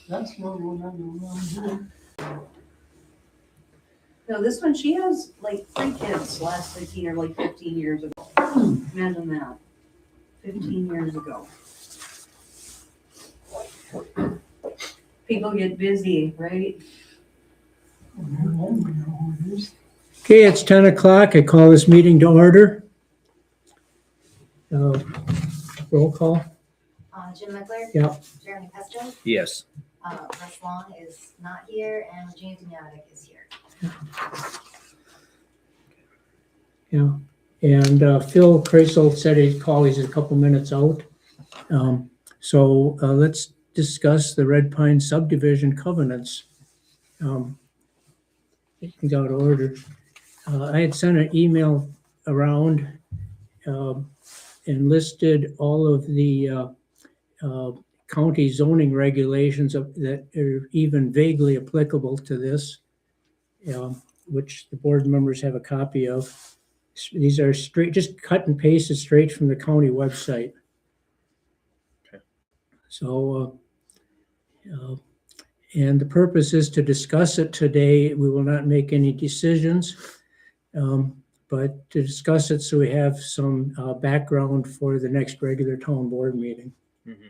That's not what I'm doing. No, this one, she has like 3 kids last 15 or like 15 years ago. Imagine that. 15 years ago. People get busy, right? Okay, it's 10 o'clock. I call this meeting to order. Roll call. Jim Meckler? Yeah. Jeremy Pesto? Yes. Russ Long is not here, and James Yanick is here. Yeah, and Phil Kreisel said he'd call. He's a couple minutes out. So let's discuss the Red Pine subdivision covenants. Things out of order. I had sent an email around and listed all of the county zoning regulations that are even vaguely applicable to this, which the board members have a copy of. These are straight, just cut and pasted straight from the county website. Okay. So, and the purpose is to discuss it today. We will not make any decisions, but to discuss it so we have some background for the next regular town board meeting. Mm-hmm.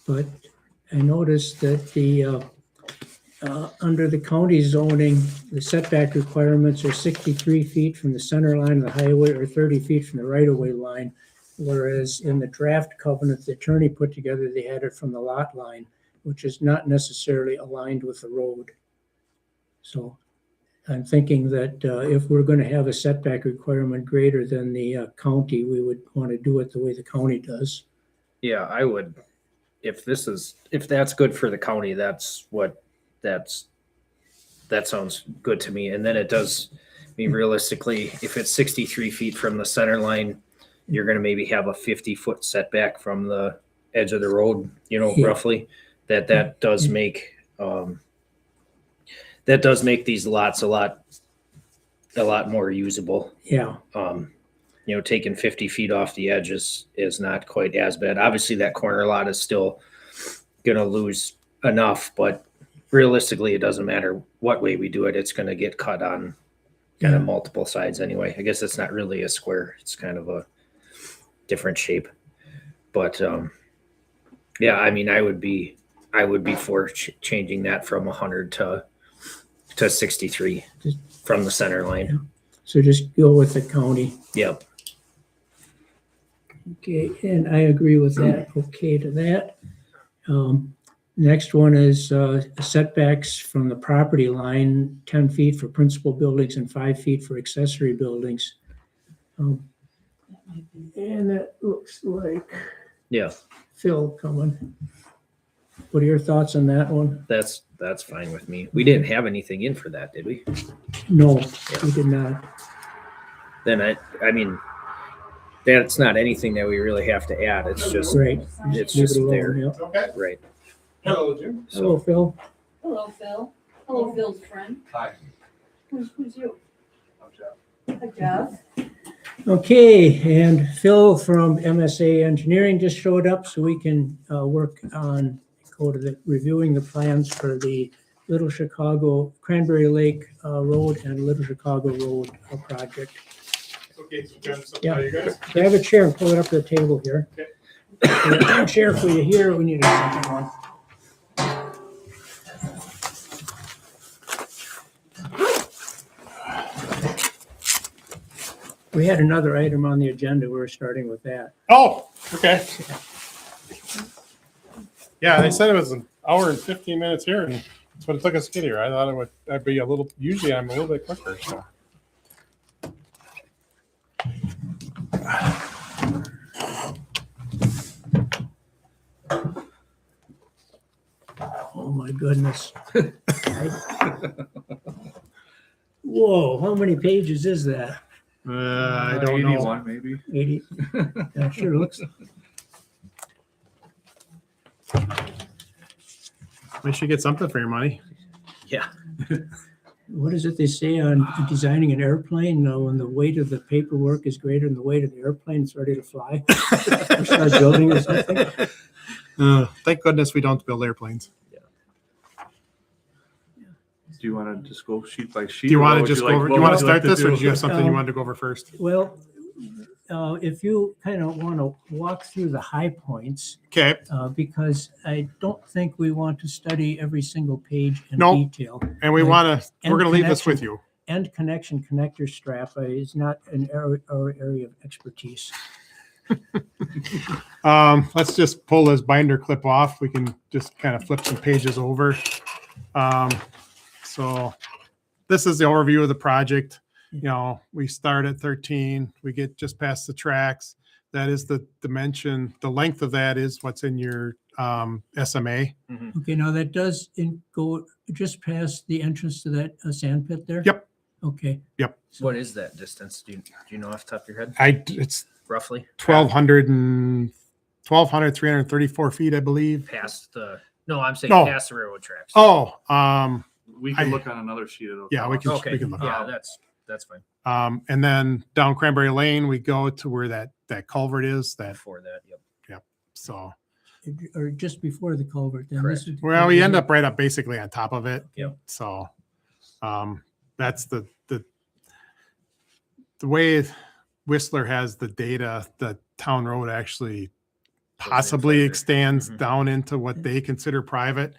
But I noticed that the under the county zoning, the setback requirements are 63 feet from the center line of the highway or 30 feet from the right-of-way line, whereas in the draft covenant the attorney put together, they had it from the lot line, which is not necessarily aligned with the road. So I'm thinking that if we're going to have a setback requirement greater than the county, we would want to do it the way the county does. Yeah, I would. If that's good for the county, that sounds good to me. And then it does, I mean, realistically, if it's 63 feet from the center line, you're going to maybe have a 50-foot setback from the edge of the road, Yeah. roughly. That does make these lots a lot more usable. Yeah. Taking 50 feet off the edge is not quite as bad. Obviously, that corner lot is still going to lose enough, but realistically, it doesn't matter what way we do it. It's going to get cut on kind of multiple sides anyway. I guess it's not really a square. It's kind of a different shape. But yeah, I mean, I would be for changing that from 100 to 63 from the center line. So just go with the county. Yep. Okay, and I agree with that. Okay to that. Next one is setbacks from the property line, 10 feet for principal buildings and 5 feet for accessory buildings. And that looks like Yeah, Phil coming. What are your thoughts on that one? that's fine with me. We didn't have anything in for that, did we? No, we did not. Then I mean, that's not anything that we really have to add. It's just Right. it's Leave just it alone, there, yeah. Okay. right? Hello, Jim. Hello, Phil. Hello, Phil. Hello, Phil's friend. Hi. Who's you? I'm Jeff. Hi, Jeff. Okay, and Phil from MSA Engineering just showed up, so we can reviewing the plans for the Little Chicago, Cranberry Lake Road and Little Chicago Road project. Okay, so Jim, so Yeah. how you guys? Grab a chair and pull it up to the table here. A chair for you here, we need a second one. We had another item on the agenda, we're starting with that. Oh, okay. Yeah, they said it was an hour and 15 minutes here, and that's what it took us to get here. I thought I'd be a little, usually I'm a little bit quicker, so. Oh my goodness. Whoa, how many pages is that? I don't know. 81 maybe. 80? That sure looks. At least you get something for your money. Yeah. what is it they say on designing an airplane? When the weight of the paperwork is greater than the weight of the airplane, it's ready to fly. Or start building or something. Thank goodness we don't build airplanes. Do you want to just go sheet by sheet? Do you or want what to would just like- go over, do what you want would to like start this or do? do you have something you wanted to go over first? Well, if you kind of want to walk through the high points, Okay, because I don't think we want to study every single page in No. detail. and we Like, want to, we're end going to leave this with connection. you. End connection connector strap is not our area of expertise. Let's just pull this binder clip off. We can just kind of flip some pages over. So this is the overview of the project. You know, we start at 13, we get just past the tracks. That is the dimension, the length of that is what's in your SMA. Okay, now that does go just past the entrance to that sand pit there? Yep. Okay. What is that distance? Do you know off the top of your head, It's roughly? 1,334 feet, I believe. Past the, no, I'm saying No. past the railroad tracks. Oh, We can I- look on another sheet. It'll yeah, tell we us. can, Okay, we can look. yeah, that's fine. And then down Cranberry Lane, we go to where that culvert is, that, Before that, yep. so, Or just before the culvert then? Correct. well, we end up right up basically on top of it. Yep. So, that's the way Whistler has the data, the town road actually possibly further. extends Mhm. down into what they consider private.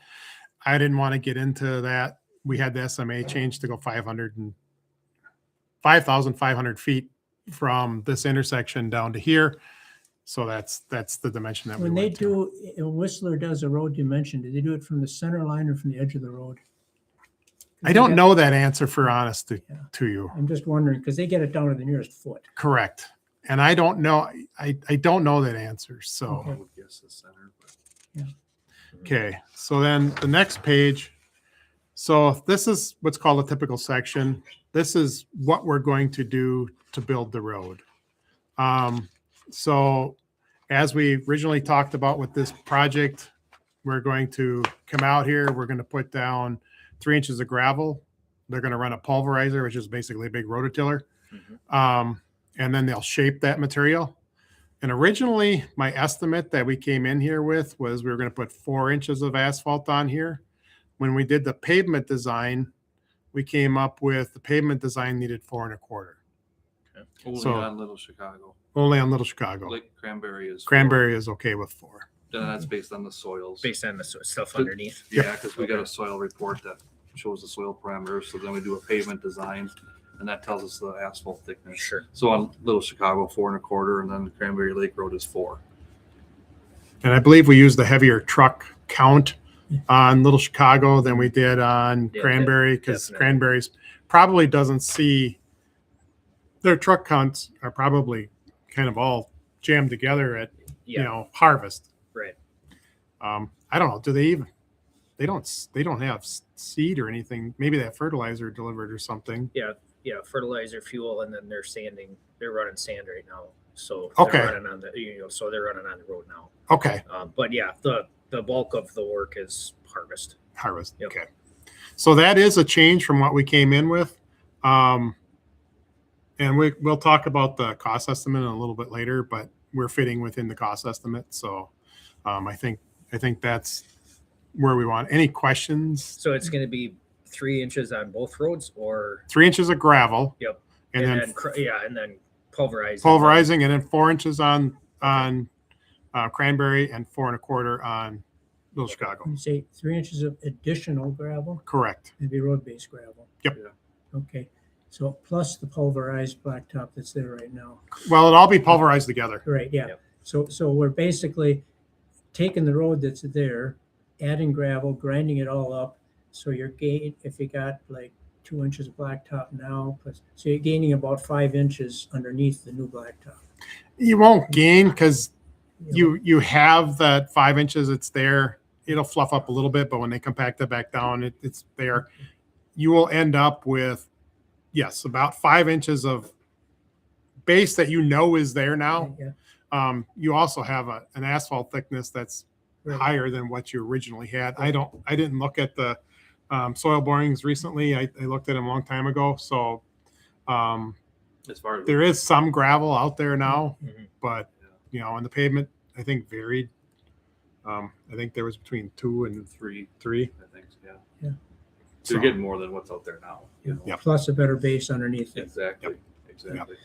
I didn't want to get into that. We had the SMA change to go 5,500 feet from this intersection down to here. So that's the dimension that we When they went to. do, Whistler does a road dimension, do they do it from the center line or from the edge of the road? I don't know that answer for honest Yeah. to you. I'm just wondering, because they get it down to the nearest foot. Correct. And I don't know, I don't know that answer. So, I would guess the center, but okay. So then the next page. So this is what's called a typical section. This is what we're going to do to build the road. So as we originally talked about with this project, we're going to come out here, we're going to put down 3 inches of gravel. They're going to run a pulverizer, which is basically a big rototiller. And then they'll shape that material. And originally my estimate that we came in here with was we were going to put 4 inches of asphalt on here. When we did the pavement design, we came up with the pavement design needed 4 1/4. only So- on Little Chicago. Only on Little Chicago. Lake Cranberry is. Cranberry is okay with 4. Then that's based on the soils. Based on the stuff underneath. Yeah, because we got a soil report that shows the soil parameters. So then we do a pavement design and that tells us the asphalt thickness. Sure. So on Little Chicago, 4 1/4, and then Cranberry Lake Road is 4. And I believe we used the heavier truck count on Little Chicago than we did on Yeah, Cranberry, because definitely. Cranberry's probably doesn't see, their truck counts are probably kind of all jammed together at, you Yeah, know, harvest. right. I don't know. Do they even, they don't have seed or anything. Maybe that fertilizer delivered or something. Yeah, fertilizer, fuel, and then they're running sand right now. So Okay. they're running on so they're running on the road now. Okay. But yeah, the bulk of the work is harvest. Harvest. Yep. Okay. So that is a change from what we came in with. And we'll talk about the cost estimate a little bit later, but we're fitting within the cost estimate. So I think that's where we want. Any questions? So it's going to be 3 inches on both roads, or 3 inches of gravel. Yep. And then and then pulverizing. pulverizing, and then 4 inches on Cranberry and 4 1/4 on Little Chicago. You say 3 inches of additional gravel, Correct. it'd be road-based gravel. Yep. Yeah. Okay, so plus the pulverized blacktop that's there right now. Well, it'll all be pulverized together. Right, yeah. Yep. So we're basically taking the road that's there, adding gravel, grinding it all up. So you're if you got like 2 inches of blacktop now, so you're gaining about 5 inches underneath the new blacktop. You won't gain because You know, you have that 5 inches. It's there. It'll fluff up a little bit, but when they compact it back down, it's there. You will end up with, yes, about 5 inches of base that you know is there now. yeah, You also have an asphalt thickness that's right. higher than what you originally had. I didn't look at the soil borings recently. I looked at them a long time ago. So As far as there is some gravel out there now, Mhm. but and the pavement I think varied. I think there was between 2 and three, 3. I think, yeah. Yeah. So you're getting more than what's out there now. You know? Yep. Plus a better base underneath it. Exactly, exactly.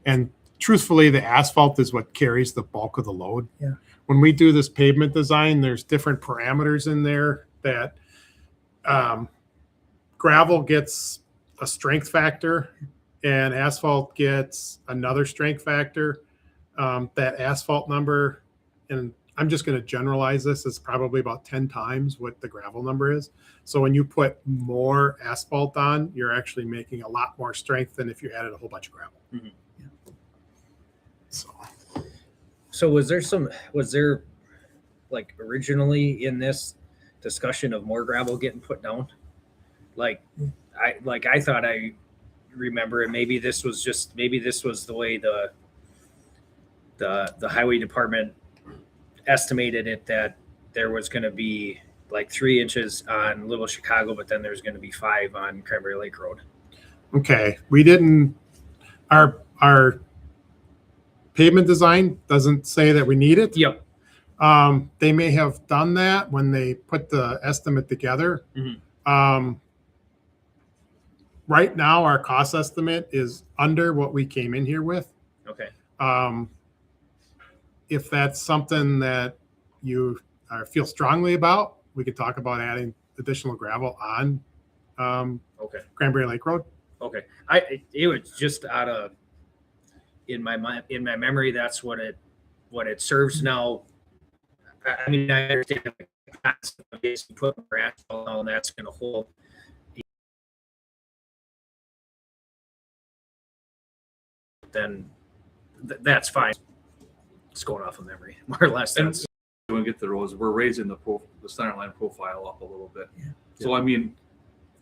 And truthfully, the asphalt is what carries the bulk of the load. Yeah. When we do this pavement design, there's different parameters in there that gravel gets a strength factor and asphalt gets another strength factor. That asphalt number, and I'm just going to generalize this, is probably about 10 times what the gravel number is. So when you put more asphalt on, you're actually making a lot more strength than if you added a whole bunch of gravel. Mhm. So So was there like originally in this discussion of more gravel getting put down? Like I thought I remember, and maybe this was the way the highway department estimated it, that there was going to be like 3 inches on Little Chicago, but then there's going to be 5 on Cranberry Lake Road. okay, we didn't. Our pavement design doesn't say that we need it. Yep. They may have done that when they put the estimate together. Mhm. Right now, our cost estimate is under what we came in here with. Okay. If that's something that you feel strongly about, we could talk about adding additional gravel on Okay. Cranberry Lake Road. Okay. It was just out of in my memory, that's what it serves now. I mean, I understand the concept of this, you put more asphalt on, that's going to hold. Then that's fine. It's going off of memory, more or less. And That's when we get the roads, we're raising the center line profile up a little bit. Yeah. So I mean,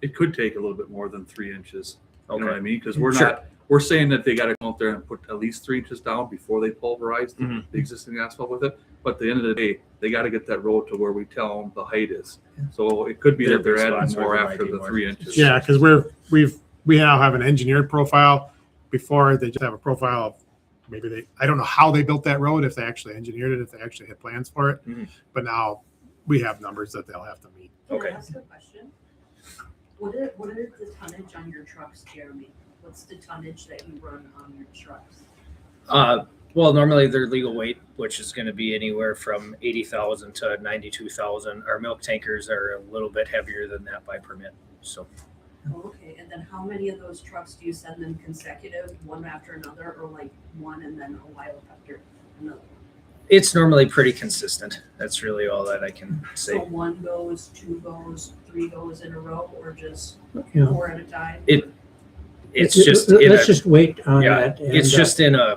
it could take a little bit more than 3 inches. You know what I okay. mean? Because we're Sure. we're saying that they got to come out there and put at least 3 inches down before they pulverize Mhm. the existing asphalt with it. But at the end of the day, they got to get that road to where we tell them the height is. So it could be There that they're be adding spots where more there might after be the more. 3 inches. Yeah, because we now have an engineered profile. Before they just have a profile of maybe I don't know how they built that road, if they actually engineered it, if they actually had plans for it. Mhm. But now we have numbers that they'll have to meet. Can Okay. I ask a question? What are the tonnage on your trucks, Jeremy? What's the tonnage that you run on your trucks? Well, normally their legal weight, which is going to be anywhere from 80,000 to 92,000. Our milk tankers are a little bit heavier than that by permit. So Oh, okay, and then how many of those trucks do you send them consecutive, one after another, or like one and then a while after another? it's normally pretty consistent. That's really all that I can So say. 1 goes, 2 goes, 3 goes in a row, or just You know, 4 at a time? It's just in let's a, just wait on yeah, that. it's and, just in yeah.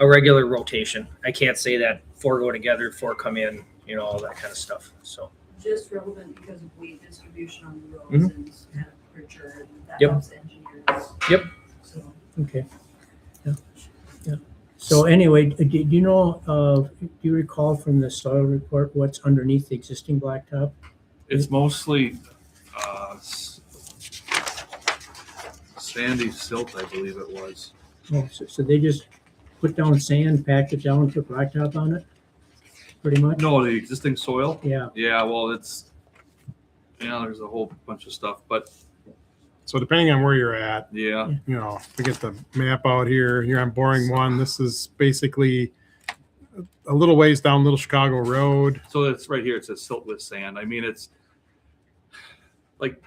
a regular rotation. I can't say that 4 go together, 4 come in, all that kind of stuff. So Just relevant because of weight distribution on the roads Mhm. and temperature, and that Yep. helps engineers. Yep. So, Okay. Yeah. Yeah. So anyway, do you know, do you recall from the soil report what's underneath the existing blacktop? It's mostly sandy silt, I believe it was. Oh, so they just put down sand, packed it down, put blacktop on it? Pretty much? No, the existing soil. Yeah. Yeah, well, there's a whole bunch of stuff, but So depending on where you're at, yeah, if we get the map out here, you're on boring 1. This is basically a little ways down Little Chicago Road. so it's right here. It says silt with sand. I mean, it's like,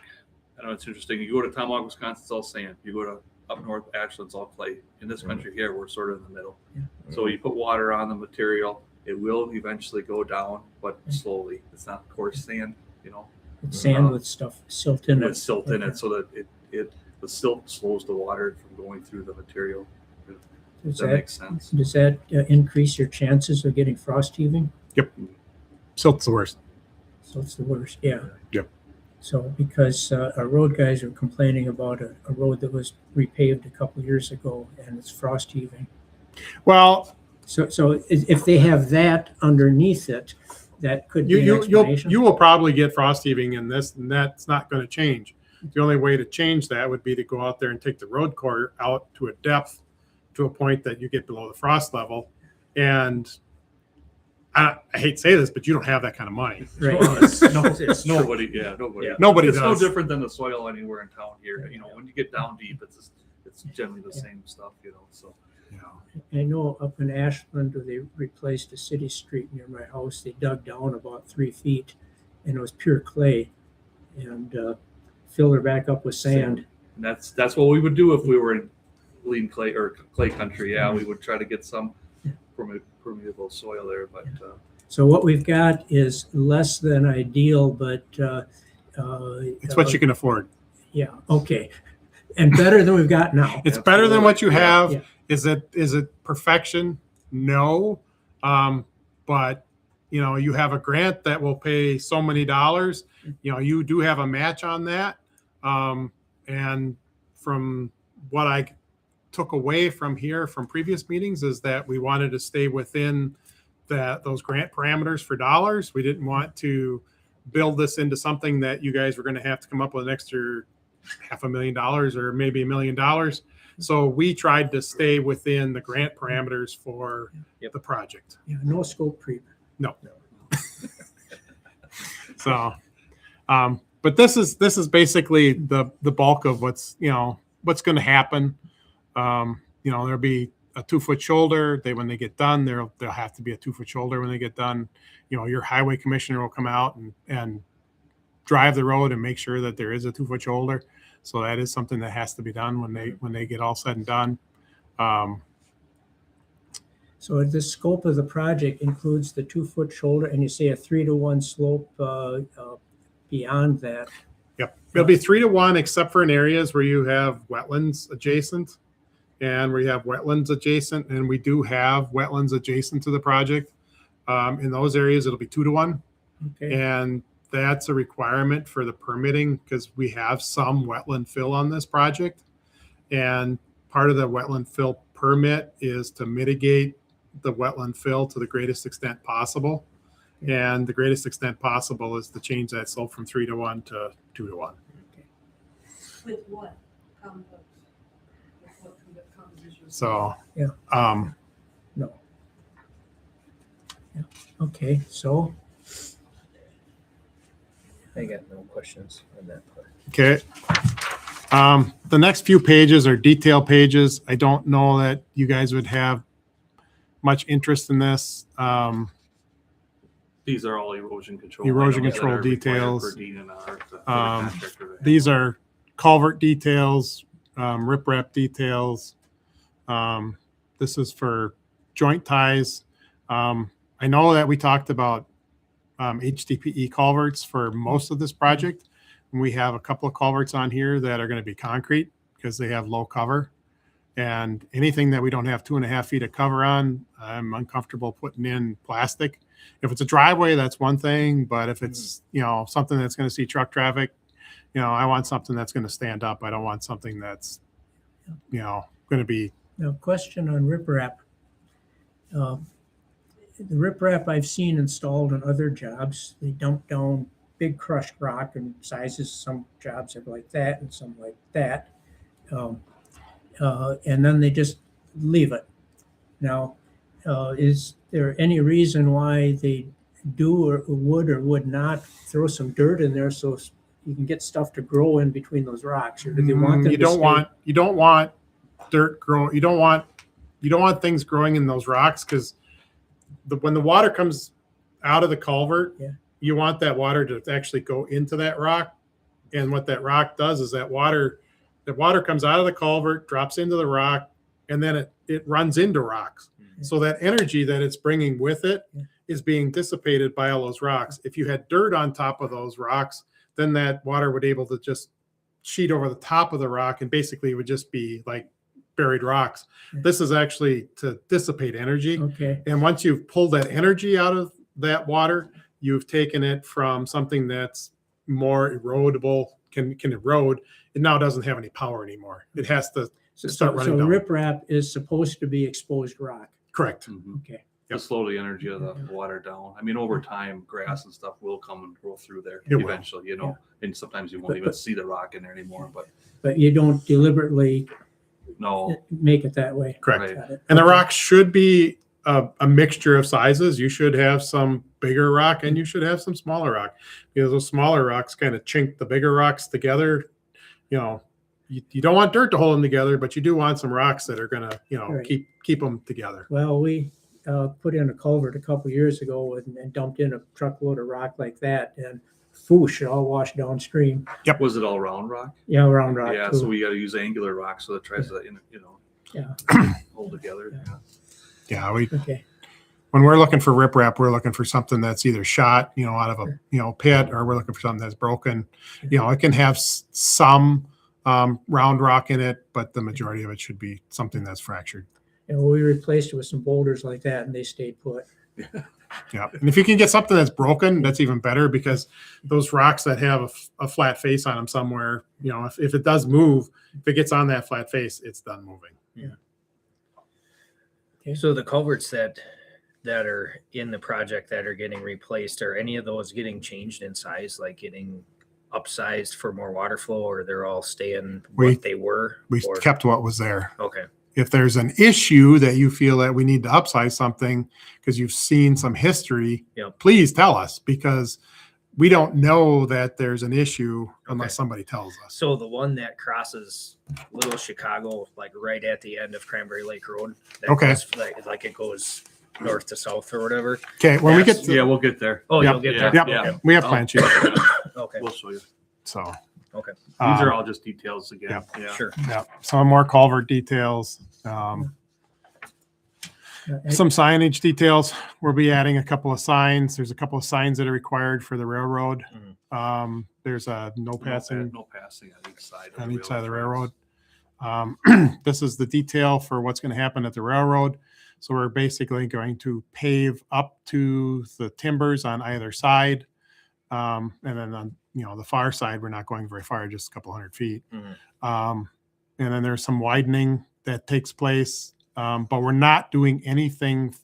I don't know, it's interesting. You go to Tomahawk, Wisconsin, it's all sand. You go to up north, Ashland, it's all clay. In this country here, we're sort of in the middle. Yeah. So you put water on the material, it will eventually go down, but slowly. It's not coarse sand, It's sand with silt in it. It's silt in it, so that the silt slows the water from going through the material. Does That that, makes sense. does that increase your chances of getting frost heaving? Silt's the worst. So it's the worst, yeah. Yep. So because our road guys are complaining about a road that was repaved a couple of years ago and it's frost heaving. Well, So if they have that underneath it, that could You, be an you, explanation. you will probably get frost heaving in this, and that's not going to change. The only way to change that would be to go out there and take the road core out to a depth, to a point that you get below the frost level. And I hate to say this, but you don't have that kind of money. Right. It's nobody, nobody. Yeah. Nobody It's no does. different than the soil anywhere in town here. You know, when you get down deep, it's generally the same stuff, you know, so. I know up in Ashland, where they replaced a city street near my house, they dug down about 3 feet and it was pure clay and filled it back up with sand. And that's what we would do if we were in lean clay or clay country. Yeah, we would try to get some permeable soil there, but So what we've got is less than ideal, but It's what you can afford. yeah, okay. And better than we've got now. It's better than what you have. Yeah. Is it perfection? No. But you have a grant that will pay so many dollars. You do have a match on that. And from what I took away from here from previous meetings is that we wanted to stay within those grant parameters for dollars. We didn't want to build this into something that you guys were going to have to come up with an extra $500,000 or maybe $1 million. So we tried to stay within the grant parameters for the project. Yeah, no scope creep. No. So, but this is basically the bulk of what's going to happen. There'll be a 2-foot shoulder. When they get done, there'll have to be a 2-foot shoulder when they get done. Your highway commissioner will come out and drive the road and make sure that there is a 2-foot shoulder. So that is something that has to be done when they get all said and done. So the scope of the project includes the 2-foot shoulder, and you say a 3-to-1 slope beyond that. Yep. It'll be 3-to-1, except for in areas where you have wetlands adjacent and where you have wetlands adjacent. And we do have wetlands adjacent to the project. In those areas, it'll be 2-to-1. Okay. And that's a requirement for the permitting because we have some wetland fill on this project. And part of the wetland fill permit is to mitigate the wetland fill to the greatest extent possible. And the greatest extent possible is to change that slope from 3-to-1 to 2-to-1. With what? Compost. With what composition? So, Yeah. No. Yeah. Okay, so I got no questions on that part. okay. The next few pages are detail pages. I don't know that you guys would have much interest in this. these are all erosion control. Erosion items that control are required details. per DNR for the Um, contractor to have. These are culvert details, riprap details. This is for joint ties. I know that we talked about HDPE culverts for most of this project. We have a couple of culverts on here that are going to be concrete because they have low cover. And anything that we don't have 2.5 feet of cover on, I'm uncomfortable putting in plastic. If it's a driveway, that's one thing. But if it's, something that's going to see truck traffic, I want something that's going to stand up. I don't want something that's, going to be. now question on riprap. The riprap I've seen installed on other jobs, they dump down big crushed rock and sizes. Some jobs are like that and some like that. And then they just leave it. Now, is there any reason why they do or would not throw some dirt in there so you can get stuff to grow in between those rocks? Or do they want them You to don't stay- you don't want dirt growing. You don't want things growing in those rocks because when the water comes out of the culvert, Yeah. you want that water to actually go into that rock. And what that rock does is the water comes out of the culvert, drops into the rock, and then it runs into rocks. So that energy that it's bringing with it is being dissipated by all those rocks. If you had dirt on top of those rocks, then that water would able to just sheet over the top of the rock and basically would just be like buried rocks. This is actually to dissipate energy. Okay, And once you've pulled that energy out of that water, you've taken it from something that's more erodable, can erode. It now doesn't have any power anymore. It has to so start running down. riprap is supposed to be exposed rock. Correct. Mhm. Okay, to Yep. slow the energy of the water down. I mean, over time, grass and stuff will come and grow through there It will. eventually, you know, and sometimes you won't But- even see the rock in there anymore, but But you don't deliberately no. make it that way. Correct. Right. Got it. And the Okay. rocks should be a mixture of sizes. You should have some bigger rock and you should have some smaller rock, because those smaller rocks kind of chink the bigger rocks together. You know, you don't want dirt to hold them together, but you do want some rocks that are gonna, you know, Right. keep them together. Well, we put in a culvert a couple years ago and dumped in a truckload of rock like that, and whoosh, it all washed downstream. Was it all round rock? Yeah, round rock Yeah, too. so we got to use angular rock so it tries to, you know, Yeah. hold together. Yeah. Yeah, we Okay. when we're looking for riprap, we're looking for something that's either shot, you know, out of a, you know, pit, or we're looking for something that's broken. You know, it can have some round rock in it, but the majority of it should be something that's fractured. And we replaced it with some boulders like that, and they stayed put. Yeah. And if you can get something that's broken, that's even better, because those rocks that have a flat face on them somewhere, you know, if it does move, if it gets on that flat face, it's done moving. So the culverts that are in the project that are getting replaced, are any of those getting changed in size, like getting upsized for more water flow, or they're all staying We- what they were? We Or- kept what was there. Okay. If there's an issue that you feel that we need to upsize something because you've seen some history, Yep. please tell us, because we don't know that there's an issue unless Okay. somebody tells us. So the one that crosses Little Chicago, like right at the end of Cranberry Lake Road. that Okay. goes like it goes north to south or whatever. Okay, when we Yes. get to, Yeah, we'll get there. Oh, Yep. you'll get Yeah. there. Yep. Okay. we have plan sheets, Okay. We'll show you. so. Okay. These are um, all just details again. Yeah. Sure. Yeah, some more culvert details, some signage details. We'll be adding a couple of signs. There's a couple of signs that are required for the railroad. There's a no passing No passing on each side. on each side of the railroad. This is the detail for what's going to happen at the railroad. So we're basically going to pave up to the timbers on either side. And then on, you know, the far side, we're not going very far, just a couple hundred feet. Mhm. And then there's some widening that takes place, but we're not doing anything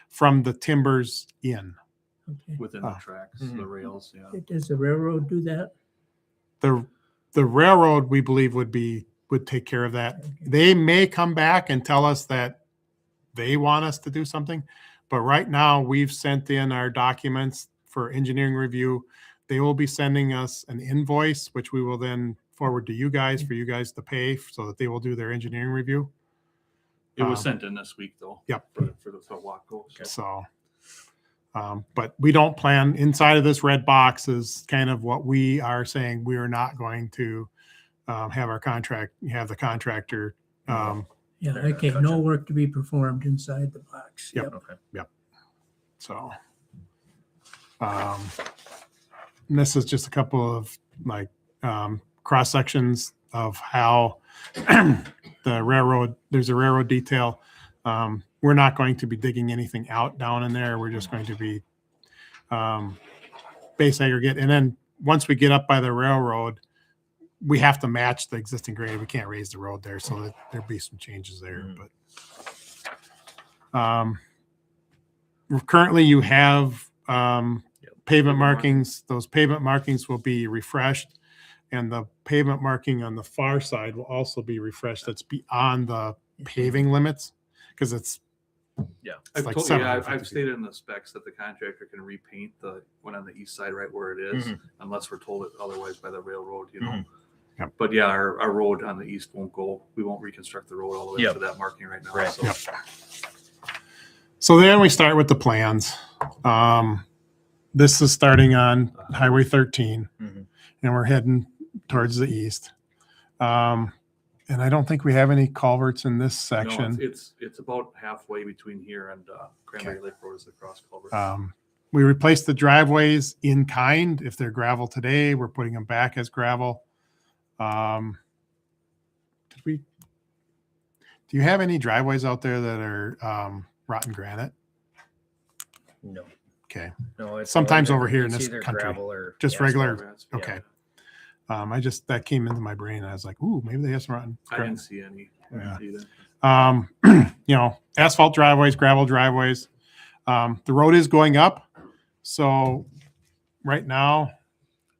from the timbers in. Okay. Within the tracks, Mhm. the rails. Yeah. Does the railroad do that? The railroad, we believe, would take care of that. They may come back and tell us that they want us to do something, but right now we've sent in our documents for engineering review. They will be sending us an invoice, which we will then forward to you guys for you guys to pay, so that they will do their engineering review. It was Um, sent in this week though. Yep. For the Waco. So, but we don't plan, inside of this red box is kind of what we are saying. We are not going to have the contractor. Yeah, okay, no work to be performed inside the box. Yep. Okay. So, and this is just a couple of like cross sections of how the railroad. There's a railroad detail. We're not going to be digging anything out down in there. We're just going to be base aggregate, and then once we get up by the railroad, we have to match the existing grade. We can't raise the road there, so that there'll be some changes there. But currently, you have pavement markings. Those pavement markings will be refreshed, and the pavement marking on the far side will also be refreshed. That's beyond the paving limits, because it's Yeah. It's I've like told you, 750 I've feet. stated in the specs that the contractor can repaint the one on the east side right where it is, Mhm. unless we're told it otherwise by the railroad, you know. Mhm. Yep. But yeah, our road on the east won't go, we won't reconstruct the road all the way Yep. to that marking right now. Right. So Yep. So then we start with the plans. This is starting on Highway 13, Mhm. and we're heading towards the east. And I don't think we have any culverts in this no, section. it's about halfway between here and Cranberry Lake Road is the cross culvert. We replaced the driveways in kind. If they're gravel today, we're putting them back as gravel. Do you have any driveways out there that are rotten granite? No. Okay. No. It's Sometimes either- over here in it's this either country, gravel or just asphalt. regular. That's- Okay. That came into my brain. I was like, ooh, maybe they have some rotten I granite. didn't see any Yeah. either. Asphalt driveways, gravel driveways. The road is going up. So right now,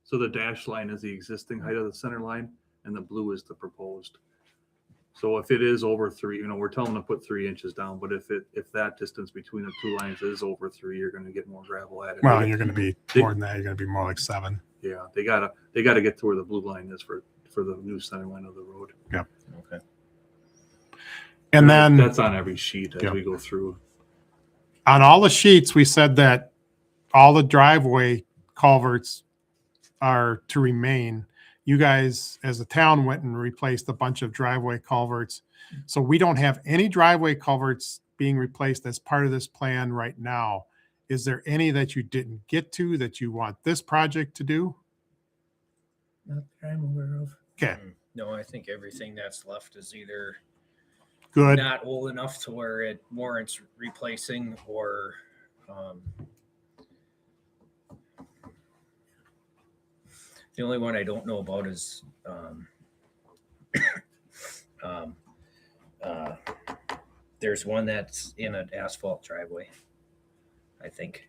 So the dash line is the existing height of the center line and the blue is the proposed. So if it is over 3, we're telling them to put 3 inches down, but if that distance between the two lines is over 3, you're going to get more gravel added. well, you're going to be more than that. You're going to be more like 7. Yeah, they gotta get to where the blue line is for the new center line of the road. Okay. And then that's on every sheet as Yep. we go through. on all the sheets, we said that all the driveway culverts are to remain. You guys, as a town, went and replaced a bunch of driveway culverts. So we don't have any driveway culverts being replaced as part of this plan right now. Is there any that you didn't get to that you want this project to do? Not that I'm aware of. Okay, No, I think everything that's left is either good. not old enough to where it warrants replacing or the only one I don't know about is there's one that's in an asphalt driveway. I think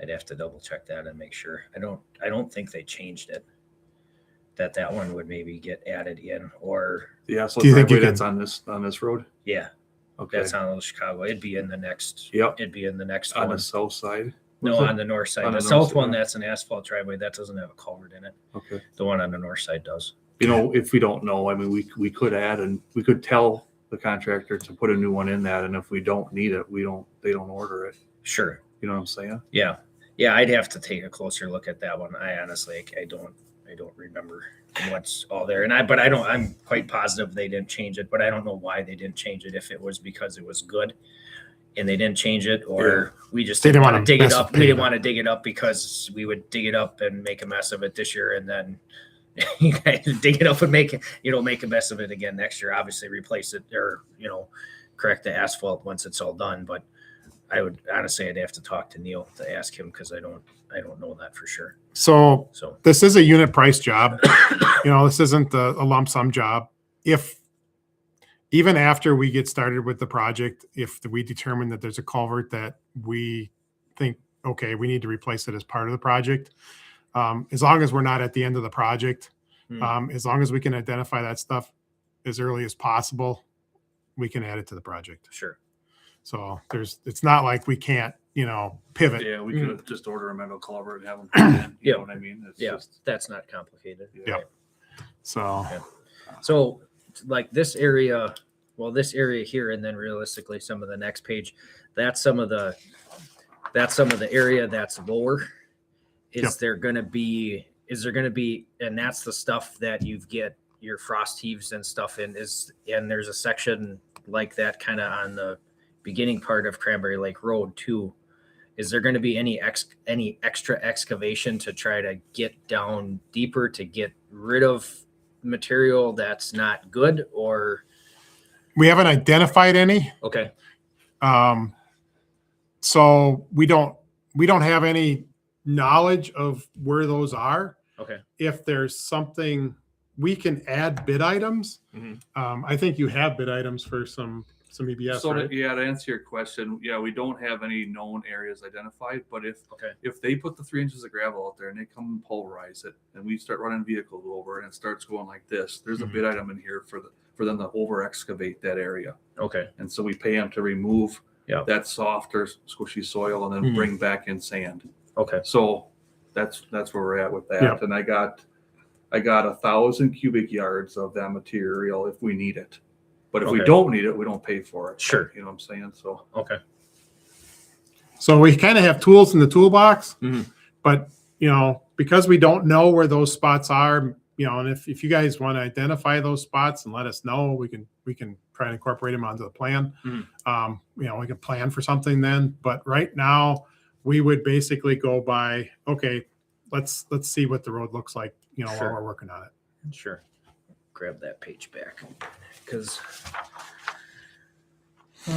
I'd have to double check that and make sure. I don't think they changed it. That one would maybe get added in, or Yeah, so Do you think you driveway can- that's on this road. yeah, Okay, that's on Little Chicago. It'd be in the next. Yep. It'd be in the next on one. the south side. No, Was it? on the north side. On The the north south side, one, yeah. that's an asphalt driveway. That doesn't have a culvert in it. Okay. The one on the north side does. If we don't know, I mean, we could add and we could tell the contractor to put a new one in that, and if we don't need it, they don't order it. Sure. You know what I'm saying? Yeah. Yeah. I'd have to take a closer look at that one. I honestly, I don't remember what's all there. I'm quite positive they didn't change it, but I don't know why they didn't change it. If it was because it was good and they didn't change it, or we just They didn't didn't want to wanna dig it mess up. with We didn't pavement. want to dig it up because we would dig it up and make a mess of it this year. And then you guys dig it up and make a mess of it again next year. Obviously replace it or, correct the asphalt once it's all done. But I would honestly, I'd have to talk to Neil to ask him because I don't know that for sure. So So this is a unit price job. This isn't a lump sum job. If even after we get started with the project, if we determine that there's a culvert that we think, okay, we need to replace it as part of the project, as long as we're not at the end of the project, as long as we can identify that stuff as early as possible, we can add it to the project. sure. So it's not like we can't, pivot. Yeah, we could just order a metal culvert and have them put it in. You Yeah. know what I mean? It's Yeah, just, that's not complicated. Yeah. So So like this area here, and then realistically some of the next page, that's some of the area that's lower. Is there going to be, and that's the stuff that you get your frost heaves and stuff in and there's a section like that kind of on the beginning part of Cranberry Lake Road too. Is there going to be any extra excavation to try to get down deeper to get rid of material that's not good, or we haven't identified any. okay? So we don't have any knowledge of where those are. Okay. If there's something, we can add bid items. Mhm. I think you have bid items for some EBS, so right? to answer your question, yeah, we don't have any known areas identified, but Okay. if they put the 3 inches of gravel out there and they come and pulverize it and we start running vehicles over and it starts going like this, there's a bid item in here for them to over excavate that area. Okay. And so we pay them to remove Yeah. that softer squishy soil and then Mhm. bring back in sand. Okay. So that's where we're at with that. Yep. And I got 1,000 cubic yards of that material if we need it. But if we Okay. don't need it, we don't pay for it. Sure. You know what I'm saying? So Okay. So we kind of have tools in the toolbox, Mhm. but because we don't know where those spots are, and if you guys want to identify those spots and let us know, we can try to incorporate them onto the plan. Mhm. We can plan for something then. But right now, we would basically go by, okay, let's see what the road looks like, Sure. while we're working on it. Sure. Grab that page back because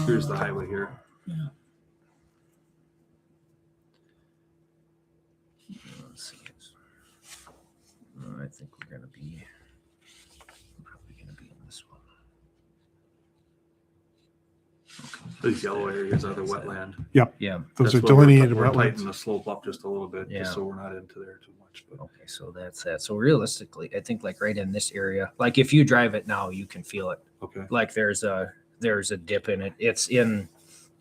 here's the highway here. let's see. I think we're probably gonna be in this one. Okay. These yellow areas are the wetland. Yeah. Those That's are why we're- delineated we're tightening wetlands. the slope up just a little bit, Yeah. just so we're not into there too much. But Okay, so that's that. So realistically, I think like right in this area, like if you drive it now, you can feel it. okay, Like there's a dip in it. It's in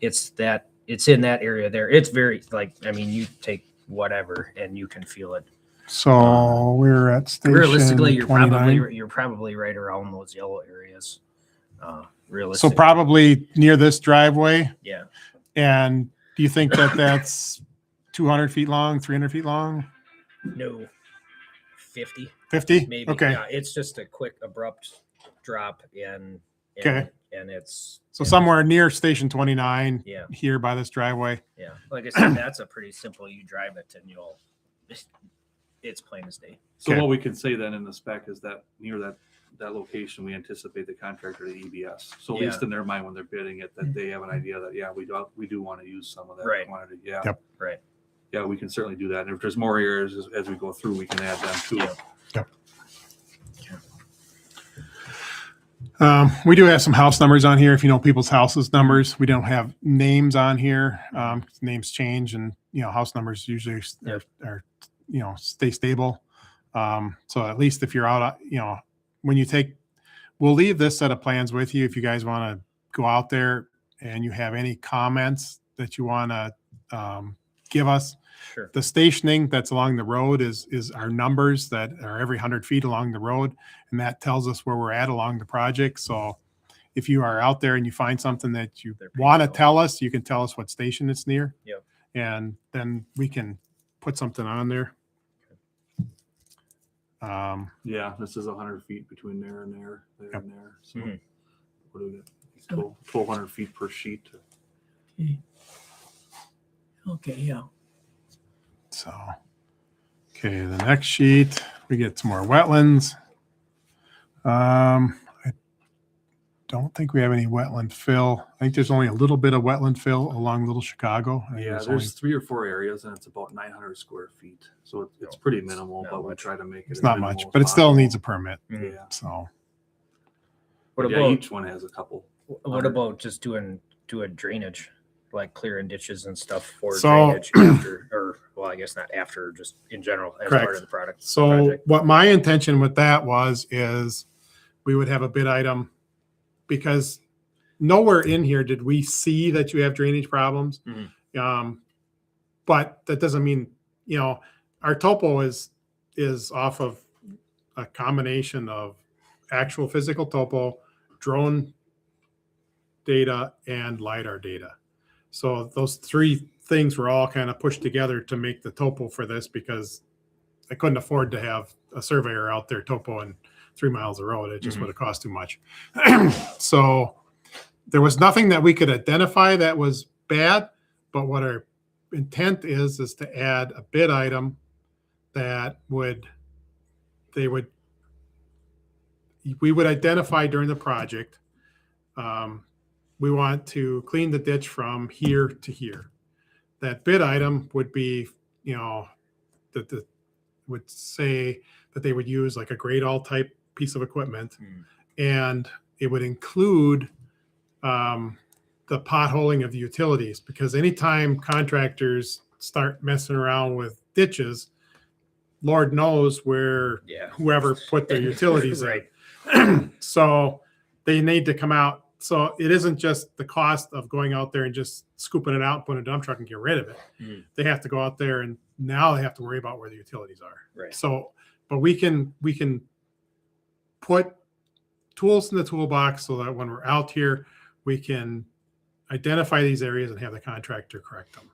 that area there. It's very like, I mean, you take whatever and you can feel it. So we're at station Realistically, you're 29. probably right around those yellow areas. So Realistically. probably near this driveway. Yeah. And do you think that that's 200 feet long, 300 feet long, No. 50 50? maybe. Okay. Yeah, it's just a quick abrupt drop and Okay. and it's So somewhere near station 29 yeah. here by this driveway. Yeah, like I said, that's a pretty simple. You drive it and it's plain as day. so Okay. what we can say then in the spec is that near that location, we anticipate the contractor to EBS. So at Yeah. least in their mind when they're bidding it, that they have an idea that yeah, we do want to use some of that Right. quantity. Yeah, Yep. Right. yeah, we can certainly do that. And if there's more areas as we go through, we can add them too. Yeah. We do have some house numbers on here. If you know people's houses numbers, we don't have names on here. Names change, and house numbers usually are stay stable. So at least if you're out, when you take, we'll leave this set of plans with you if you guys want to go out there and you have any comments that you want to give us. Sure. The stationing that's along the road is our numbers that are every 100 feet along the road, and that tells us where we're at along the project. So if you are out there and you find something that you They're pretty want to low. tell us, you can tell us what station it's near. Yep. And then we can put something on there. Yeah, this is 100 feet between there and there, there Yep. and there. So Mhm. what do we get? 1,200 feet per sheet. Okay, yeah. So, okay, the next sheet, we get some more wetlands. I don't think we have any wetland fill. I think there's only a little bit of wetland fill along Little Chicago. I think Yeah, only- there's 3 or 4 areas and it's about 900 square feet. So it's pretty minimal, not but we much. try to make it. it's as not minimal much, as but it still possible. needs a permit. Mhm. Yeah. So, What Yeah, about each one has a couple. what about just doing drainage, like clearing ditches and stuff for So- drainage after, or well, I guess not after, just in general as Correct. part of the product. so project. what my intention with that is we would have a bid item, because nowhere in here did we see that you have drainage problems. But that doesn't mean, our topo is off of a combination of actual physical topo, drone data, and LiDAR data. So those 3 things were all kind of pushed together to make the topo for this, because I couldn't afford to have a surveyor out there topoing 3 miles of road. It just Mhm. would have cost too much. So there was nothing that we could identify that was bad, but what our intent is to add a bid item that we would identify during the project. We want to clean the ditch from here to here. That bid item would be, that would say that they would use like a grade all type piece of equipment, and it would include the potholing of the utilities, because anytime contractors start messing around with ditches, Lord knows where Yeah. whoever put their utilities Right. in. So they need to come out. So it isn't just the cost of going out there and just scooping it out, putting a dump truck and get rid of it. Mhm. They have to go out there, and now they have to worry about where the utilities are. Right. So, but we can put tools in the toolbox so that when we're out here, we can identify these areas and have the contractor correct them.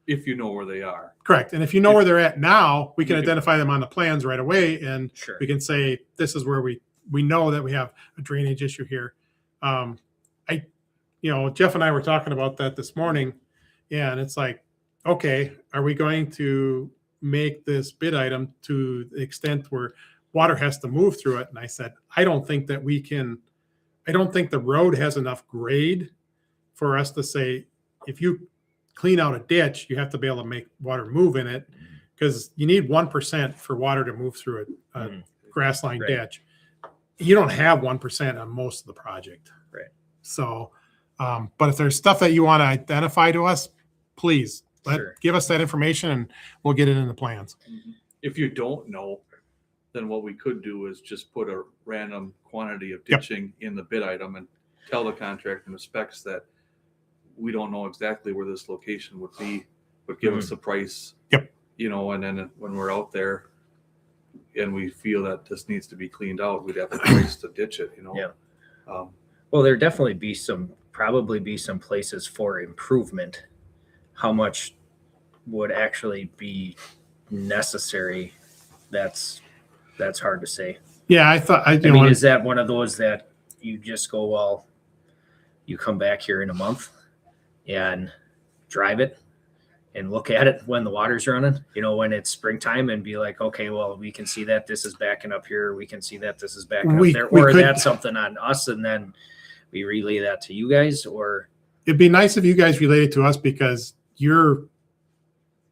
If you know where they are. Correct. And if you know where they're at now, we can You can- identify them on the plans right away, and Sure. we can say, this is where we know that we have a drainage issue here. Jeff and I were talking about that this morning, and it's like, okay, are we going to make this bid item to the extent where water has to move through it? And I said, I don't think the road has enough grade for us to say, if you clean out a ditch, you have to be able to make water move in it, because you need 1% for water to move through a Mhm. grass line Right. ditch. You don't have 1% on most of the project. Right. So But if there's stuff that you want to identify to us, please Sure. give us that information and we'll get it in the plans. If you don't know, then what we could do is just put a random quantity of Yep. ditching in the bid item and tell the contractor in the specs that we don't know exactly where this location would be, but give us a price. Yep. You know, and then when we're out there and we feel that this needs to be cleaned out, we'd have the price to ditch it, you know? Yeah. Um, Well, there definitely probably be some places for improvement. How much would actually be necessary? That's hard to say. Yeah, I thought, I mean, is that one of those that you just go, well, you come back here in a month and drive it and look at it when the water's running, you know, when it's springtime, and be like, okay, well, we can see that this is backing up here. We can see that this is backing We- up there. we Or could- that's something on us, and then we relay that to you guys, or it'd be nice if you guys related to us because your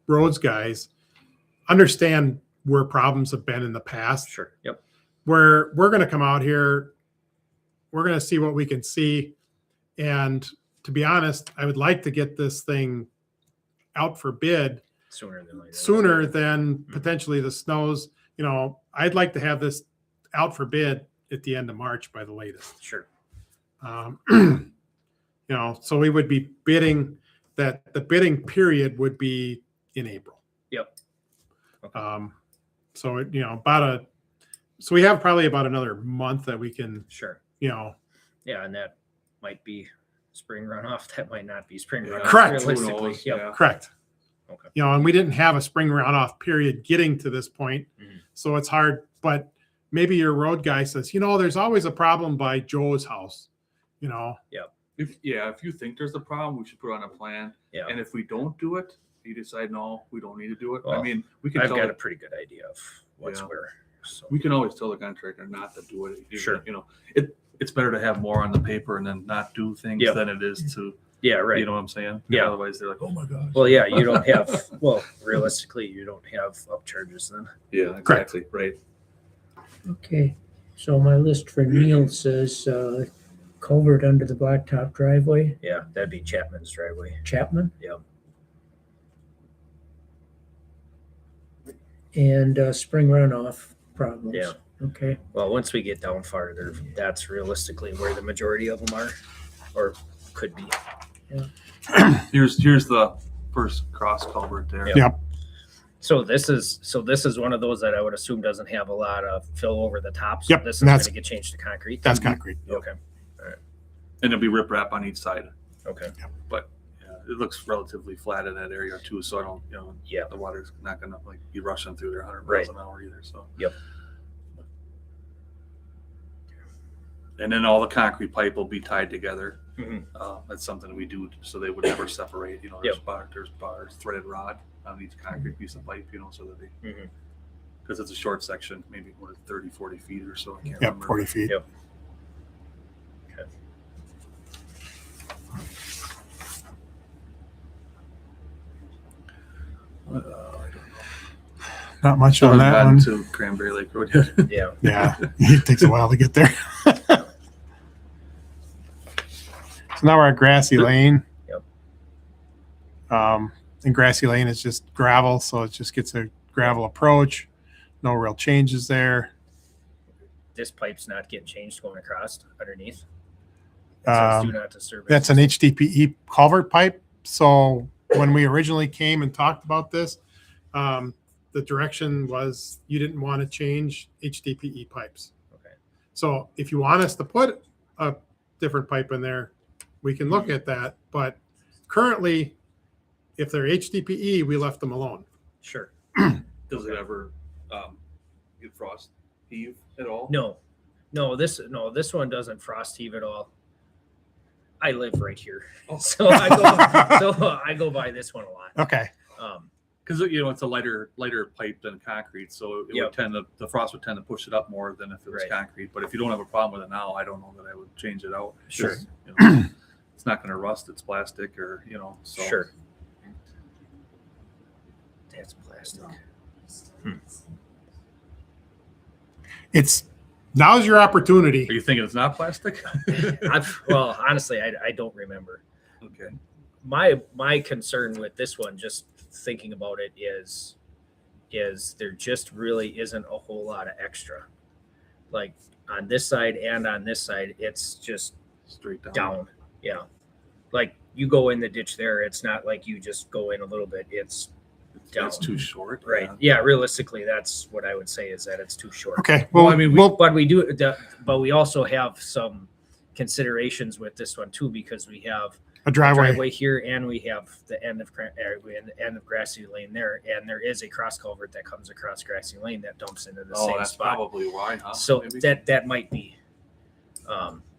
roads guys understand where problems have been in the past. sure. Yep. Where we're going to come out here, we're going to see what we can see. And to be honest, I would like to get this thing out for bid Sooner than later. sooner than potentially the snows. You know, I'd like to have this out for bid at the end of March by the latest. Sure. You know, so we would be bidding that the bidding period would be in April. Yep. Okay. So, you know, so we have probably about another month that we can, Sure. you know, Yeah, and that might be spring runoff. That might not be spring Yeah. runoff. Correct. Who Realistically. knows? Yep. Yeah. correct. Okay. You know, and we didn't have a spring runoff period getting to this point. Mhm. So it's hard, but maybe your road guy says, you know, there's always a problem by Joe's house, you know? If you think there's a problem, we should put on a plan. Yeah. And if we don't do it, you decide, no, we don't need to do it. I Well, mean, we can I've tell got the- a pretty good idea of what's Yeah. where. So we can always tell the contractor not to do it. Sure. You know, it's better to have more on the paper and then not do things Yeah. than it is to, yeah, right. you know what I'm saying? Yeah. Otherwise they're like, oh my gosh. Well, yeah, you don't have. Well, realistically, you don't have upcharges then. Yeah, exactly. Right. Okay, so my list for Neil says, culvert under the blacktop driveway, Yeah, that'd be Chapman's driveway. Chapman. Yep. And, spring runoff problems. Yeah. Okay, Well, once we get down farther, that's realistically where the majority of them are, or could be. Here's the first cross culvert there. Yeah. Yep. So this is one of those that I would assume doesn't have a lot of fill over the top. So Yep, this is and going that's- to get changed to concrete. That's concrete. Okay. And there'll be riprap on each side. Okay. Yeah, it looks relatively flat in that area too, so I don't, you know, Yeah. the water's not gonna like be rushing through there 100 Right. miles an hour either. So. Yep. And then all the concrete pipe will be tied together. Mhm. That's something we do so they would never separate. You know, there's Yep. bars, threaded rod on each concrete piece of pipe. You know, so that they, Mhm. because it's a short section, maybe 30, 40 feet or so. I can't Yep, remember. 40 feet. Yep. Not much Haven't on that gotten one. to Cranberry Lake Road yet. Yeah. Yeah, it takes a while to get there. So now we're at Grassy Lane. Yep. And Grassy Lane is just gravel, so it just gets a gravel approach. No real changes there. This pipe's not getting changed going across underneath. It says do Um, not disturb. That's an HDPE culvert pipe. So when we originally came and talked about this, the direction was you didn't want to change HDPE pipes. Okay. So if you want us to put a different pipe in there, we can look at that. But currently, if they're HDPE, we left them alone. Sure. Does it ever get frost heave at all? No, this one doesn't frost heave at all. I live right here, so I go by this one a lot. Okay. Because you know it's a lighter pipe than concrete, so it Yep. would tend to the frost would tend to push it up more than if it was Right. concrete. But if you don't have a problem with it now, I don't know that I would change it out. Sure. 'Cause, you know, it's not going to rust. It's plastic, or you know. So. Sure. That's plastic. It's Now's your opportunity. Are you thinking it's not plastic? Well, honestly, I don't remember. Okay. My concern with this one, just thinking about it, is there just really isn't a whole lot of extra. Like on this side and on this side, it's just Straight down. down. Yeah. Like you go in the ditch there, it's not like you just go in a little bit. It's down. That's too short. Right. Yeah. Realistically, that's what I would say is that it's too short. Okay. Well, Well, I mean, But we also have some considerations with this one too, because we have a driveway. here and we have the end of Grassy Lane there, and there is a cross culvert that comes across Grassy Lane that dumps into the Oh, same that's spot. probably why, huh? So Maybe? that might be.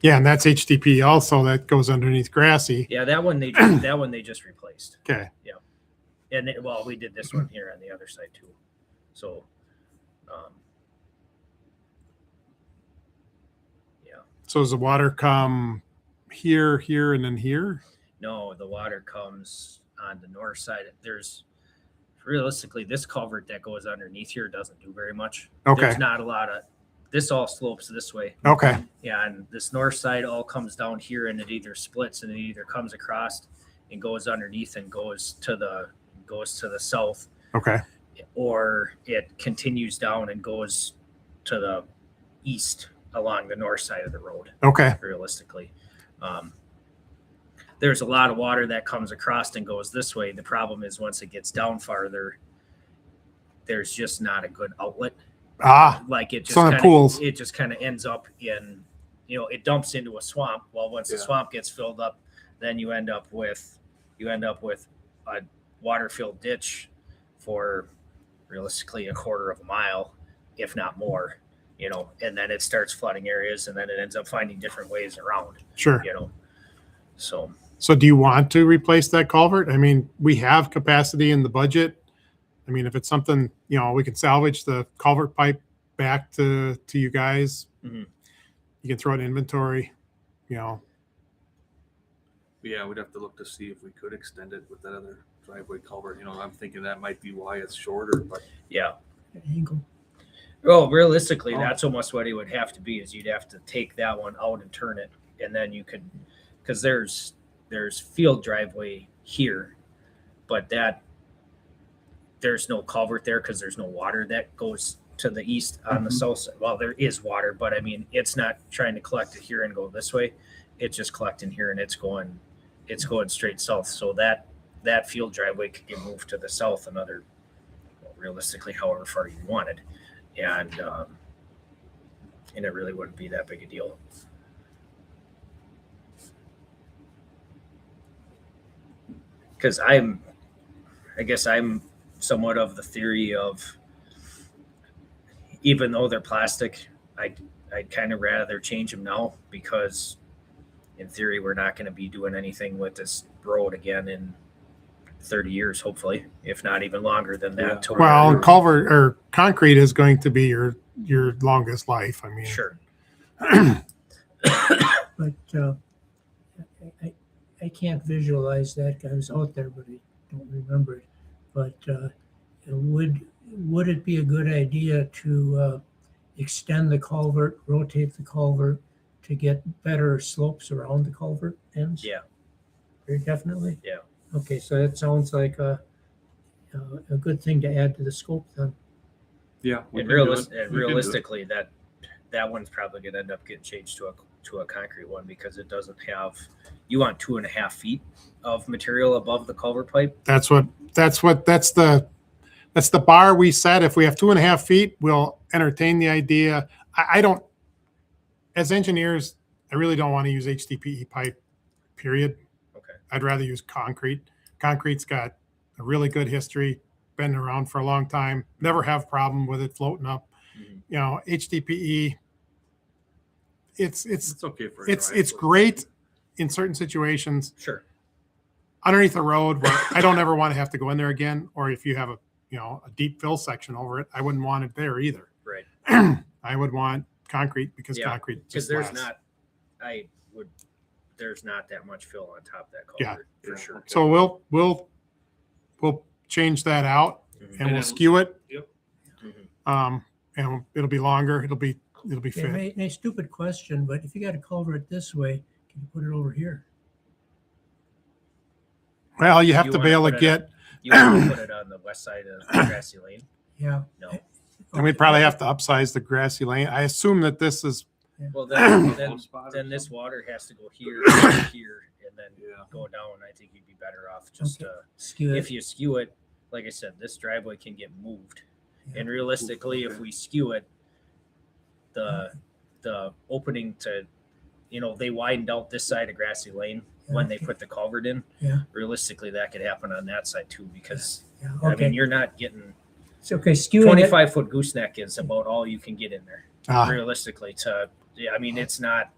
Yeah, and that's HDP also that goes underneath Grassy. Yeah, that one they just replaced. Okay. And we did this one here on the other side too. So, yeah, So does the water come here, here, and then here? no, the water comes on the north side. There's realistically this culvert that goes underneath here doesn't do very much. Okay. There's not a lot of, this all slopes this way. Okay. Yeah, and this north side all comes down here and it either splits and it either comes across and goes underneath and goes to the south, Okay. or it continues down and goes to the east along the north side of the road, Okay. realistically. There's a lot of water that comes across and goes this way. The problem is once it gets down farther, there's just not a good outlet. Ah, Like it just So in the kinda, pools. it just kind of ends up in, it dumps into a swamp. Well, once the Yeah. swamp gets filled up, then you end up with a water-filled ditch for realistically a quarter of a mile, if not more. And then it starts flooding areas, and then it ends up finding different ways around. sure. So So do you want to replace that culvert? I mean, we have capacity in the budget. I mean, if it's something, we can salvage the culvert pipe back to you guys. Mhm. You can throw it in inventory, Yeah, we'd have to look to see if we could extend it with that other driveway culvert. I'm thinking that might be why it's shorter, but yeah. Angle. Well, realistically, Oh. that's almost what it would have to be. Is you'd have to take that one out and turn it, and then you could, because there's field driveway here, but there's no culvert there because there's no water that goes to the east on the Mhm. south side. Well, there is water, but I mean, it's not trying to collect it here and go this way. It's just collecting here and it's going straight south. So that field driveway could get moved to the south another, realistically, however far you wanted. And it really wouldn't be that big a deal. Because I guess I'm somewhat of the theory of, even though they're plastic, I'd kind of rather change them now, because in theory we're not going to be doing anything with this road again in 30 years, hopefully, if not even longer than that. Yeah. to well, where- and culvert or concrete is going to be your longest life. I mean, sure. But I can't visualize that. I was out there, but I don't remember it. But would it be a good idea to extend the culvert, rotate the culvert to get better slopes around the culvert ends? Yeah. Very definitely? Yeah. Okay, so that sounds like a good thing to add to the scope then. yeah. we And can do it. We can do it. realistically, that one's probably going to end up getting changed to a concrete one, because it doesn't have. You want 2.5 feet of material above the culvert pipe. that's the bar we set. If we have 2.5 feet, we'll entertain the idea. I don't, as engineers, I really don't want to use HDPE pipe, period. Okay. I'd rather use concrete. Concrete's got a really good history, been around for a long time, never have problem with it floating up. Mhm. HDPE, it's okay for a it's driveway. great in certain situations Sure. underneath the road where I don't ever want to have to go in there again, or if you have a deep fill section over it, I wouldn't want it there either. Right. I would want concrete because Yeah, concrete Because just there's lasts. there's not that much fill on top of that Yeah. culvert for Yeah. sure. So we'll change that out Mhm. and And we'll then- skew it. Yep. Mhm. And it'll be longer. It'll be it'll be Okay, fit. a stupid question, but if you got a culvert this way, can you put it over here? Well, you have You to be wanna able to put it get, You want to put it on the west side of Grassy Lane? Yeah. No. and we'd probably have to upsize the grassy lane. I assume that this is, Well, then Low spot or then this something. water has to go here, here, and then Yeah. go down. I think you'd be better off just Skew if it. you skew it. Like I said, this driveway can get moved, Yeah. and realistically, if Okay. we skew it, the opening to, they widened out this side of Grassy Lane when they Okay. put the culvert in. Yeah. Realistically, that could happen on that side too, because Yeah, I mean okay. you're not getting It's okay, skewing it. 25-foot gooseneck is about all you can get in there. ah, Realistically, I mean it's not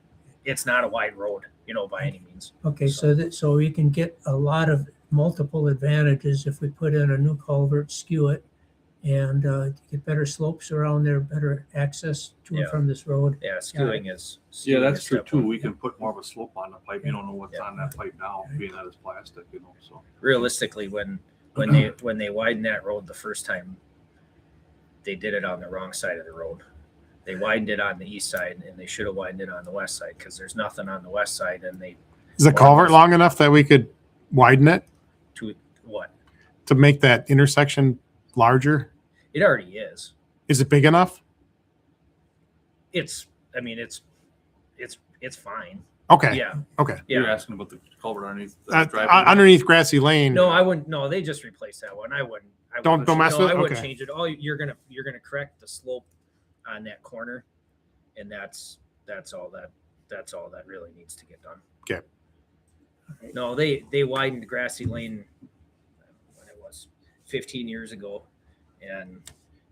a wide road, by any means. Okay, so you can get a lot of multiple advantages if we put in a new culvert, skew it, and get better slopes around there, better access to and Yeah. from this road. Yeah, skewing is. Yeah, skewing that's is true step too. one. We can put more of a slope on the pipe. You don't know what's Yeah. on that pipe now, being that it's plastic, so. Realistically, when they widened that road the first time, they did it on the wrong side of the road. They widened it on the east side, and they should have widened it on the west side because there's nothing on the west side, and they is the culvert long enough that we could widen it to what to make that intersection larger? it already is. Is it big enough? I mean, it's fine. Okay. Yeah, Okay. You're yeah. asking about the culvert underneath the driveway. Underneath grassy lane. No, I wouldn't. No, they just replaced that one. I wouldn't. Don't mess with it? I wouldn't Okay. change it. All you're gonna correct the slope on that corner, and that's all that really needs to get done. Okay. No, they widened Grassy Lane when it was 15 years ago, and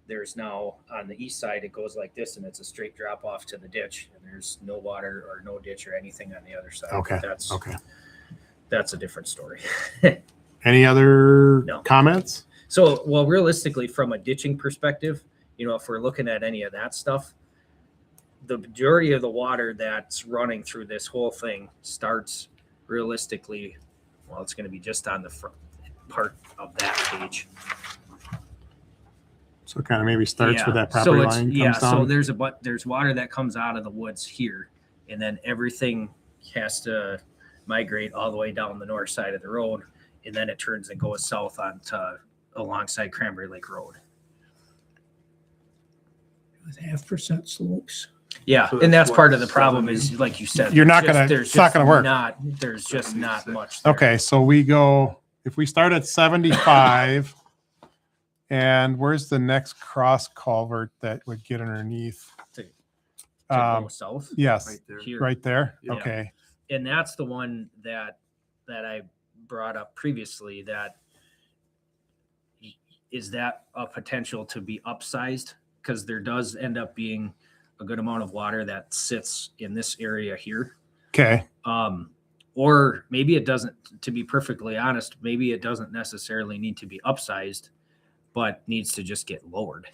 there's now on the east side it goes like this, and it's a straight drop off to the ditch, and there's no water or no ditch or anything on the other side. Okay. That's Okay. that's a different story. Any other No. comments? So, well, realistically, from a ditching perspective, if we're looking at any of that stuff, the majority of the water that's running through this whole thing starts realistically, well, it's going to be just on the front part of that page. So it kind of maybe starts with that So property it's- line, yeah, comes so down. there's water that comes out of the woods here, and then everything has to migrate all the way down the north side of the road, and then it turns and goes south onto alongside Cranberry Lake Road. With 0.5% slopes. Yeah, So and that's that's part what, of the problem 70? is, like you said, You're not there's gonna- there's it's not just gonna work. There's just not 76. much. There. Okay, so we go, if we start at 75, and where's the next cross culvert that would get underneath? To go Um, south yes, Right there. here, right there. Yeah. Okay. and that's the one that I brought up previously. That is that a potential to be upsized, because there does end up being a good amount of water that sits in this area here. Okay. Or maybe it doesn't, to be perfectly honest, maybe it doesn't necessarily need to be upsized, but needs to just get lowered.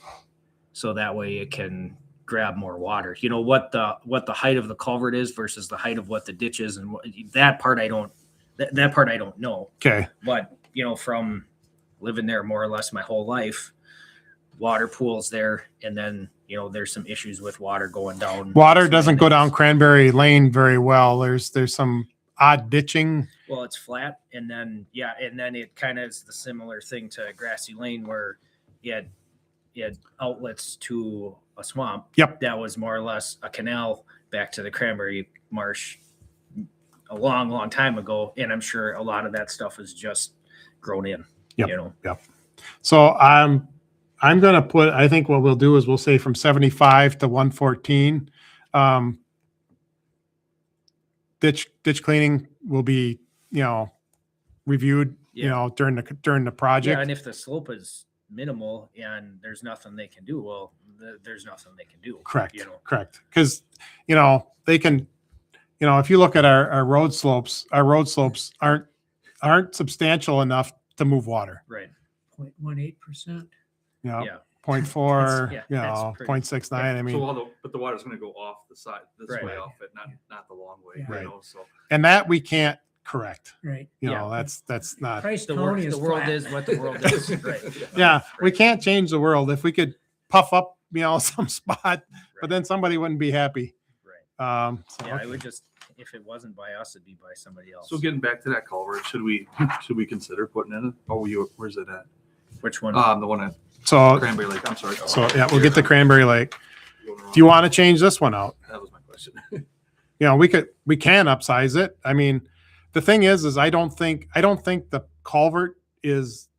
So that way it can grab more water. What the height of the culvert is versus the height of what the ditch is, and that part I don't know. Okay. But, from living there more or less my whole life, water pools there, and then, there's some issues with water going down. Water doesn't go down Cranberry Lane very well. There's some odd ditching. Well, it's flat, and then it kind of is the similar thing to Grassy Lane where you had outlets to a swamp. Yep. That was more or less a canal back to the Cranberry Marsh a long, long time ago, and I'm sure a lot of that stuff is just grown in. Yep. So I'm going to put, I think what we'll do is we'll say from 75 to 114. Ditch cleaning will be, reviewed, Yeah. during the Yeah, project. and if the slope is minimal and there's nothing they can do, well, there's nothing they can do. Correct. Correct. Because, they can, if you look at our road slopes aren't substantial enough to move water. Right. 0.18%. Yeah. 0.4, That's- yeah, that's pretty- 0.69. I mean, But the water's gonna go off the side, this Right. way off it, not the long way, Yeah. Right. so. and that we can't correct. Right. Yeah. That's not. Price The County world, is the world flat. is what the world is. Right. Yeah, we Right. can't change the world. If we could puff up some spot, but then somebody wouldn't be happy. Right. So, Yeah, I okay. would just, if it wasn't by us, it'd be by somebody else. So getting back to that culvert, should we consider putting in it? Oh, where's it at? Which one? The one at So, Cranberry Lake. I'm sorry. yeah, we'll get the Cranberry Lake. Do you want to change this one out? That was my question. We can upsize it. I mean, the thing is I don't think the culvert is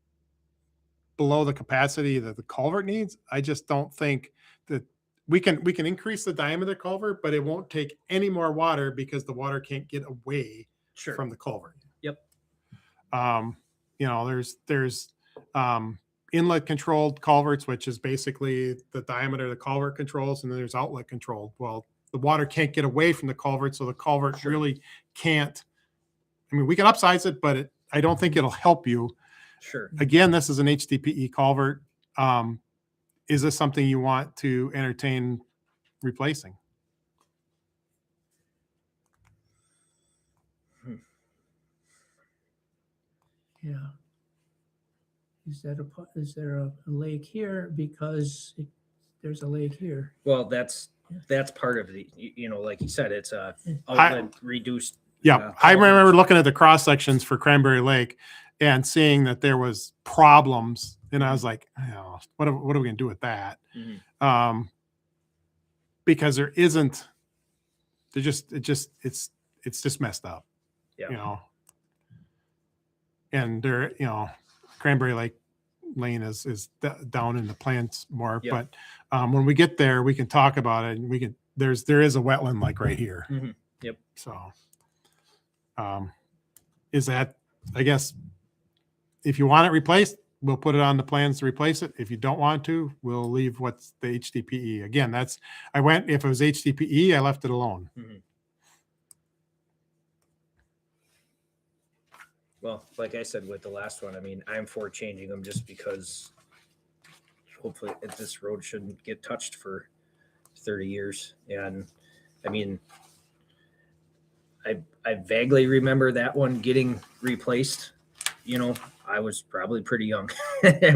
below the capacity that the culvert needs. I just don't think that we can increase the diameter of the culvert, but it won't take any more water because the water can't get away Sure. from the culvert. Yep. There's inlet controlled culverts, which is basically the diameter of the culvert controls, and then there's outlet controlled. Well, the water can't get away from the culvert, so the culvert really can't. I mean, we can upsize it, but I don't think it'll help you. Sure. Again, this is an HDPE culvert. Is this something you want to entertain replacing? Yeah. Is there a lake here? Because there's a lake here. Well, that's part of the, like you said, it's a I- outlet reduced. Yeah, I remember looking at the cross sections for Cranberry Lake and seeing that there was problems, and I was like, what are we going to do with that? Mhm. Because it's just messed up, Yeah. And Cranberry Lake Lane is down in the plants more, Yeah. but when we get there, we can talk about it, and there is a wetland like right here. Mhm. Yep. So, is that, I guess, if you want it replaced, we'll put it on the plans to replace it. If you don't want to, we'll leave what's the HDPE. Again, if it was HDPE, I left it alone. Mhm. Well, like I said with the last one, I mean, I'm for changing them just because hopefully this road shouldn't get touched for 30 years. And I mean, I vaguely remember that one getting replaced. I was probably pretty young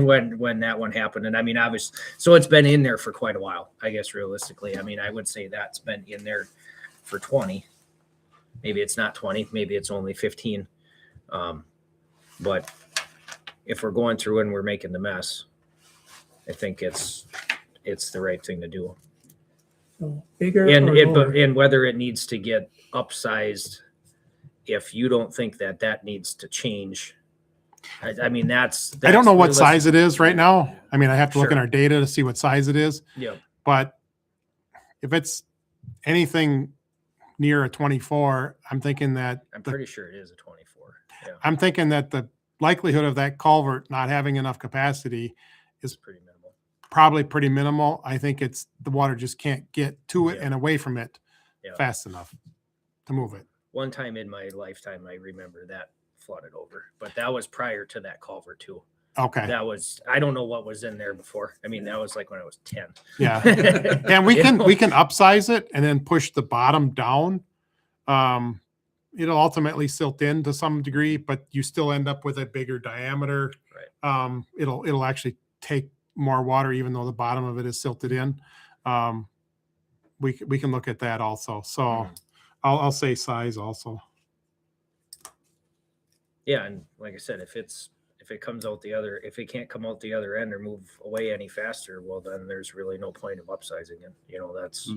when that one happened. And I mean, so it's been in there for quite a while, I guess, realistically. I mean, I would say that's been in there for 20. Maybe it's not 20, maybe it's only 15. But if we're going through and we're making the mess, I think it's the right thing to do. So bigger And or it, lower? and whether it needs to get upsized, if you don't think that needs to change, I mean, that's I don't know what realistic. size it is right now. I mean, I have to look in Sure. our data to see what size it is, Yeah, but if it's anything near a 24, I'm thinking that I'm pretty sure it is a 24. Yeah, I'm thinking that the likelihood of that culvert not having enough capacity it's pretty minimal. probably pretty minimal. I think the water just can't get to it Yeah. and away from it Yeah. fast enough to move it. One time in my lifetime, I remember that flooded over, but that was prior to that culvert too. Okay. I don't know what was in there before. I mean, that was like when I was 10. Yeah. And we You can know? upsize it and then push the bottom down. It'll ultimately silt in to some degree, but you still end up with a bigger diameter. Right. It'll actually take more water, even though the bottom of it is silted in. We can look at that also. So Mhm. I'll say size also. Yeah, and like I said, if it can't come out the other end or move away any faster, well, then there's really no point of upsizing it. That's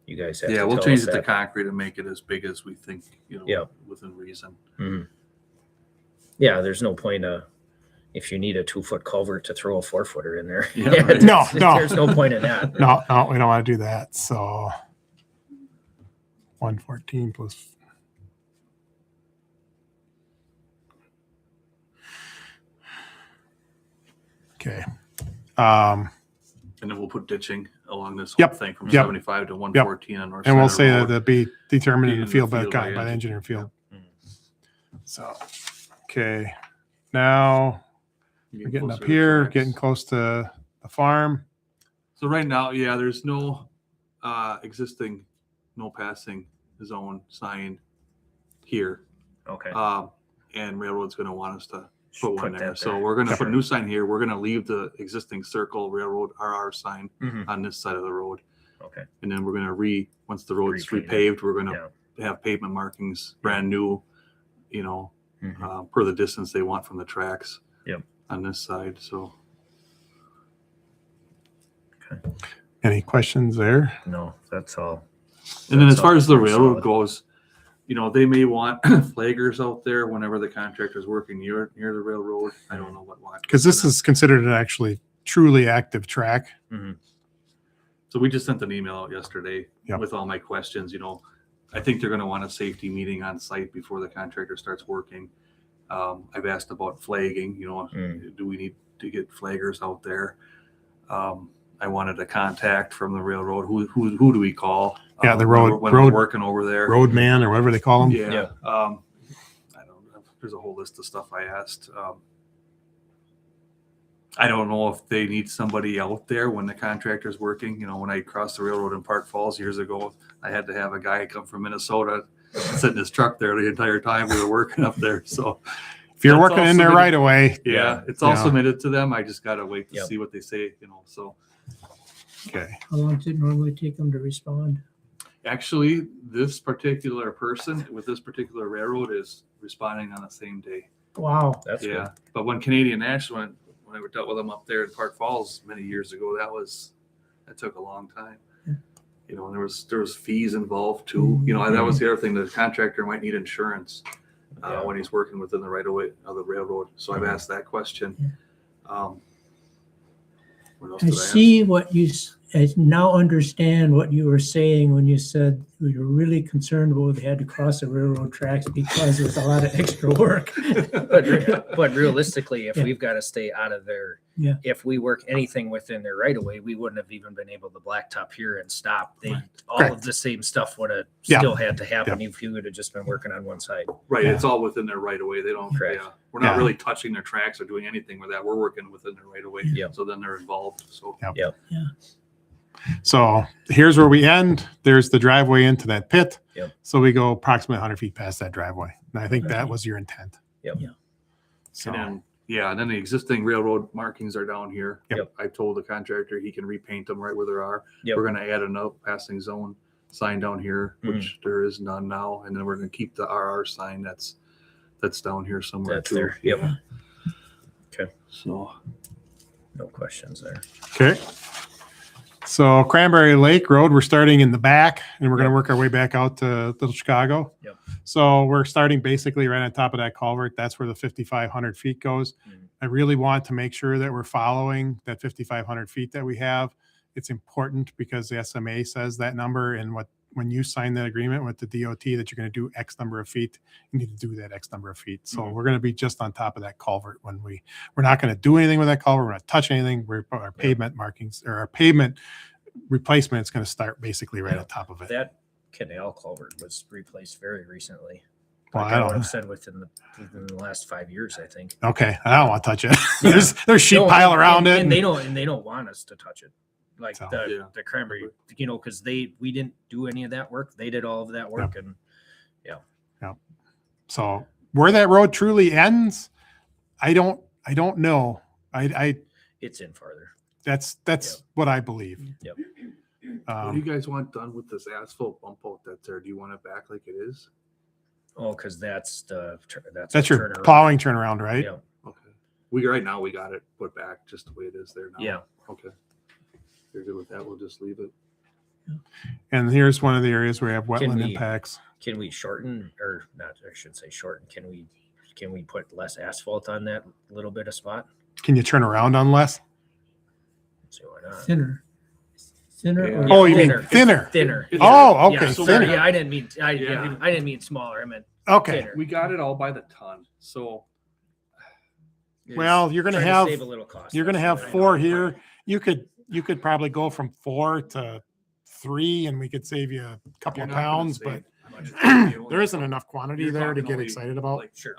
you guys have. Yeah, to we'll tell change us it to that. concrete and make it as big as we think, Yeah. within reason. Mhm. Yeah, there's no point if you need a 2-foot culvert to throw a 4-footer in there. Yeah, right. No. There's no point in that. No, we don't want to do that. So 114 plus. Okay. And then we'll put ditching along this whole Yep, thing from yep, 75 to 114 on north And we'll side say of the that road. that'd be determined in Be the in field the by field the by engineer field. Mm. So, okay. Now we're getting closer up to here, tracks. getting close to the farm. So right now, yeah, there's no existing no passing zone sign here. Okay. And railroad's going to want us to put one there. So we're gonna put a new sign here. We're gonna leave the existing Circle Railroad RR sign Mhm. on this side of the road. Okay. And then we're gonna once the road's Repaint it. repaved, we're gonna have pavement markings, brand new, Mhm. per the distance they want from the tracks. Yep. On this side, so. Any questions there? No, that's all. And then as That's far all as the pretty railroad solid. goes, they may want flaggers out there whenever the contractor's working near the railroad. I don't know what. Because this is considered an actually truly active track. Mhm. So we just sent an email out yesterday Yep. with all my questions. I think they're going to want a safety meeting on site before the contractor starts working. I've asked about flagging. Do we need to get flaggers out there? I wanted a contact from the railroad. Who do we call? Yeah, the when road- we're road- working over there. Roadman or whatever they call them. Yeah. Yeah. I don't know. There's a whole list of stuff I asked. I don't know if they need somebody out there when the contractor's working. When I crossed the railroad in Park Falls years ago, I had to have a guy come from Minnesota sit in his truck there the entire time we were working up there. So If you're That's working in also there been- right away, yeah, it's all Yeah. submitted to them. I just got to wait to Yep. see what they say, so. okay. How long does it normally take them to respond? Actually, this particular person with this particular railroad is responding on the same day. Wow. That's Yeah, good. but when Canadian National, when I dealt with them up there in Park Falls many years ago, that took a long time. Yeah. And there was fees involved too. That was the other thing. The contractor might need insurance Yeah. when he's working within the right of way of the railroad. So I've asked that question. What else I did I ask? see I now understand what you were saying when you said we were really concerned about they had to cross the railroad tracks because there's a lot of extra work. But realistically, if Yeah. we've got to stay out of their, Yeah. if we work anything within their right of way, we wouldn't have even been able to blacktop here and stop. All Correct. of the same stuff would have Yeah. still had to happen if you would have just been working on one side. Right, Yeah. it's all within their right of way. They don't. Correct. Yeah, we're not Yeah. really touching their tracks or doing anything with that. We're working within their right of way. Yep. So then they're involved. So So here's where we end. There's the driveway into that pit. Yep. So we go approximately 100 feet past that driveway. And I think that was your intent. Yep. Yeah. So, and then the existing railroad markings are down here. Yep. I told the contractor he can repaint them right where they are. Yep. We're going to add another passing zone sign down here, Mm-hmm. which there is none now, and then we're going to keep the RR sign that's down here somewhere That's too. there. Yep. Yeah. Okay. So No questions there. okay. So Cranberry Lake Road, we're starting in the back and we're going to work our way back out to Little Chicago. Yep. So we're starting basically right on top of that culvert. That's where the 5,500 feet goes. Mhm. I really want to make sure that we're following that 5,500 feet that we have. It's important because the SMA says that number, and when you sign that agreement with the DOT that you're going to do X number of feet, you need to do that X number of feet. So Mhm. we're going to be just on top of that culvert when we're not going to do anything with that culvert. We're not touch anything. Our pavement markings or our pavement replacement is going to start basically right on top of it. That canal culvert was replaced very recently. Well, Like I I don't would know. have said within the last 5 years, I think. Okay, I don't want to touch it. There's sheet No, pile and- around and, it. And they don't want us to touch it. Like So- the cranberry, because we didn't do any of that work. They did all of that work, and So where that road truly ends, I don't know. it's in farther. That's what I believe. Yep. what do you guys want done with this asphalt bump out that's there? Do you want it back like it is? Oh, because that's That's a your turnaround. plowing turnaround, right? Yeah. Okay. Right now we got it put back just the way it is there now. Yeah. Okay. If you're good with that, we'll just leave it. And here's one of the areas where we have Can wetland we- impacts. Can we shorten, or not? I should say shorten. Can we put less asphalt on that little bit of spot? Can you turn around on less? Let's see why not. Thinner. Thinner. Yeah. or- Oh, you mean Thinner. thinner? Thinner. It's- Oh, okay, Yeah, thinner. yeah, I didn't mean. Yeah. I didn't mean smaller. I meant Okay. thinner. We got it all by the ton. So Well, you're gonna Trying have save a little cost. you're gonna That's have what I 4 know. here. You could probably go from 4 to 3, and we could save you a couple you're of not gonna pounds, save but much. there isn't enough quantity You're there to talking get only excited about. Like Sure.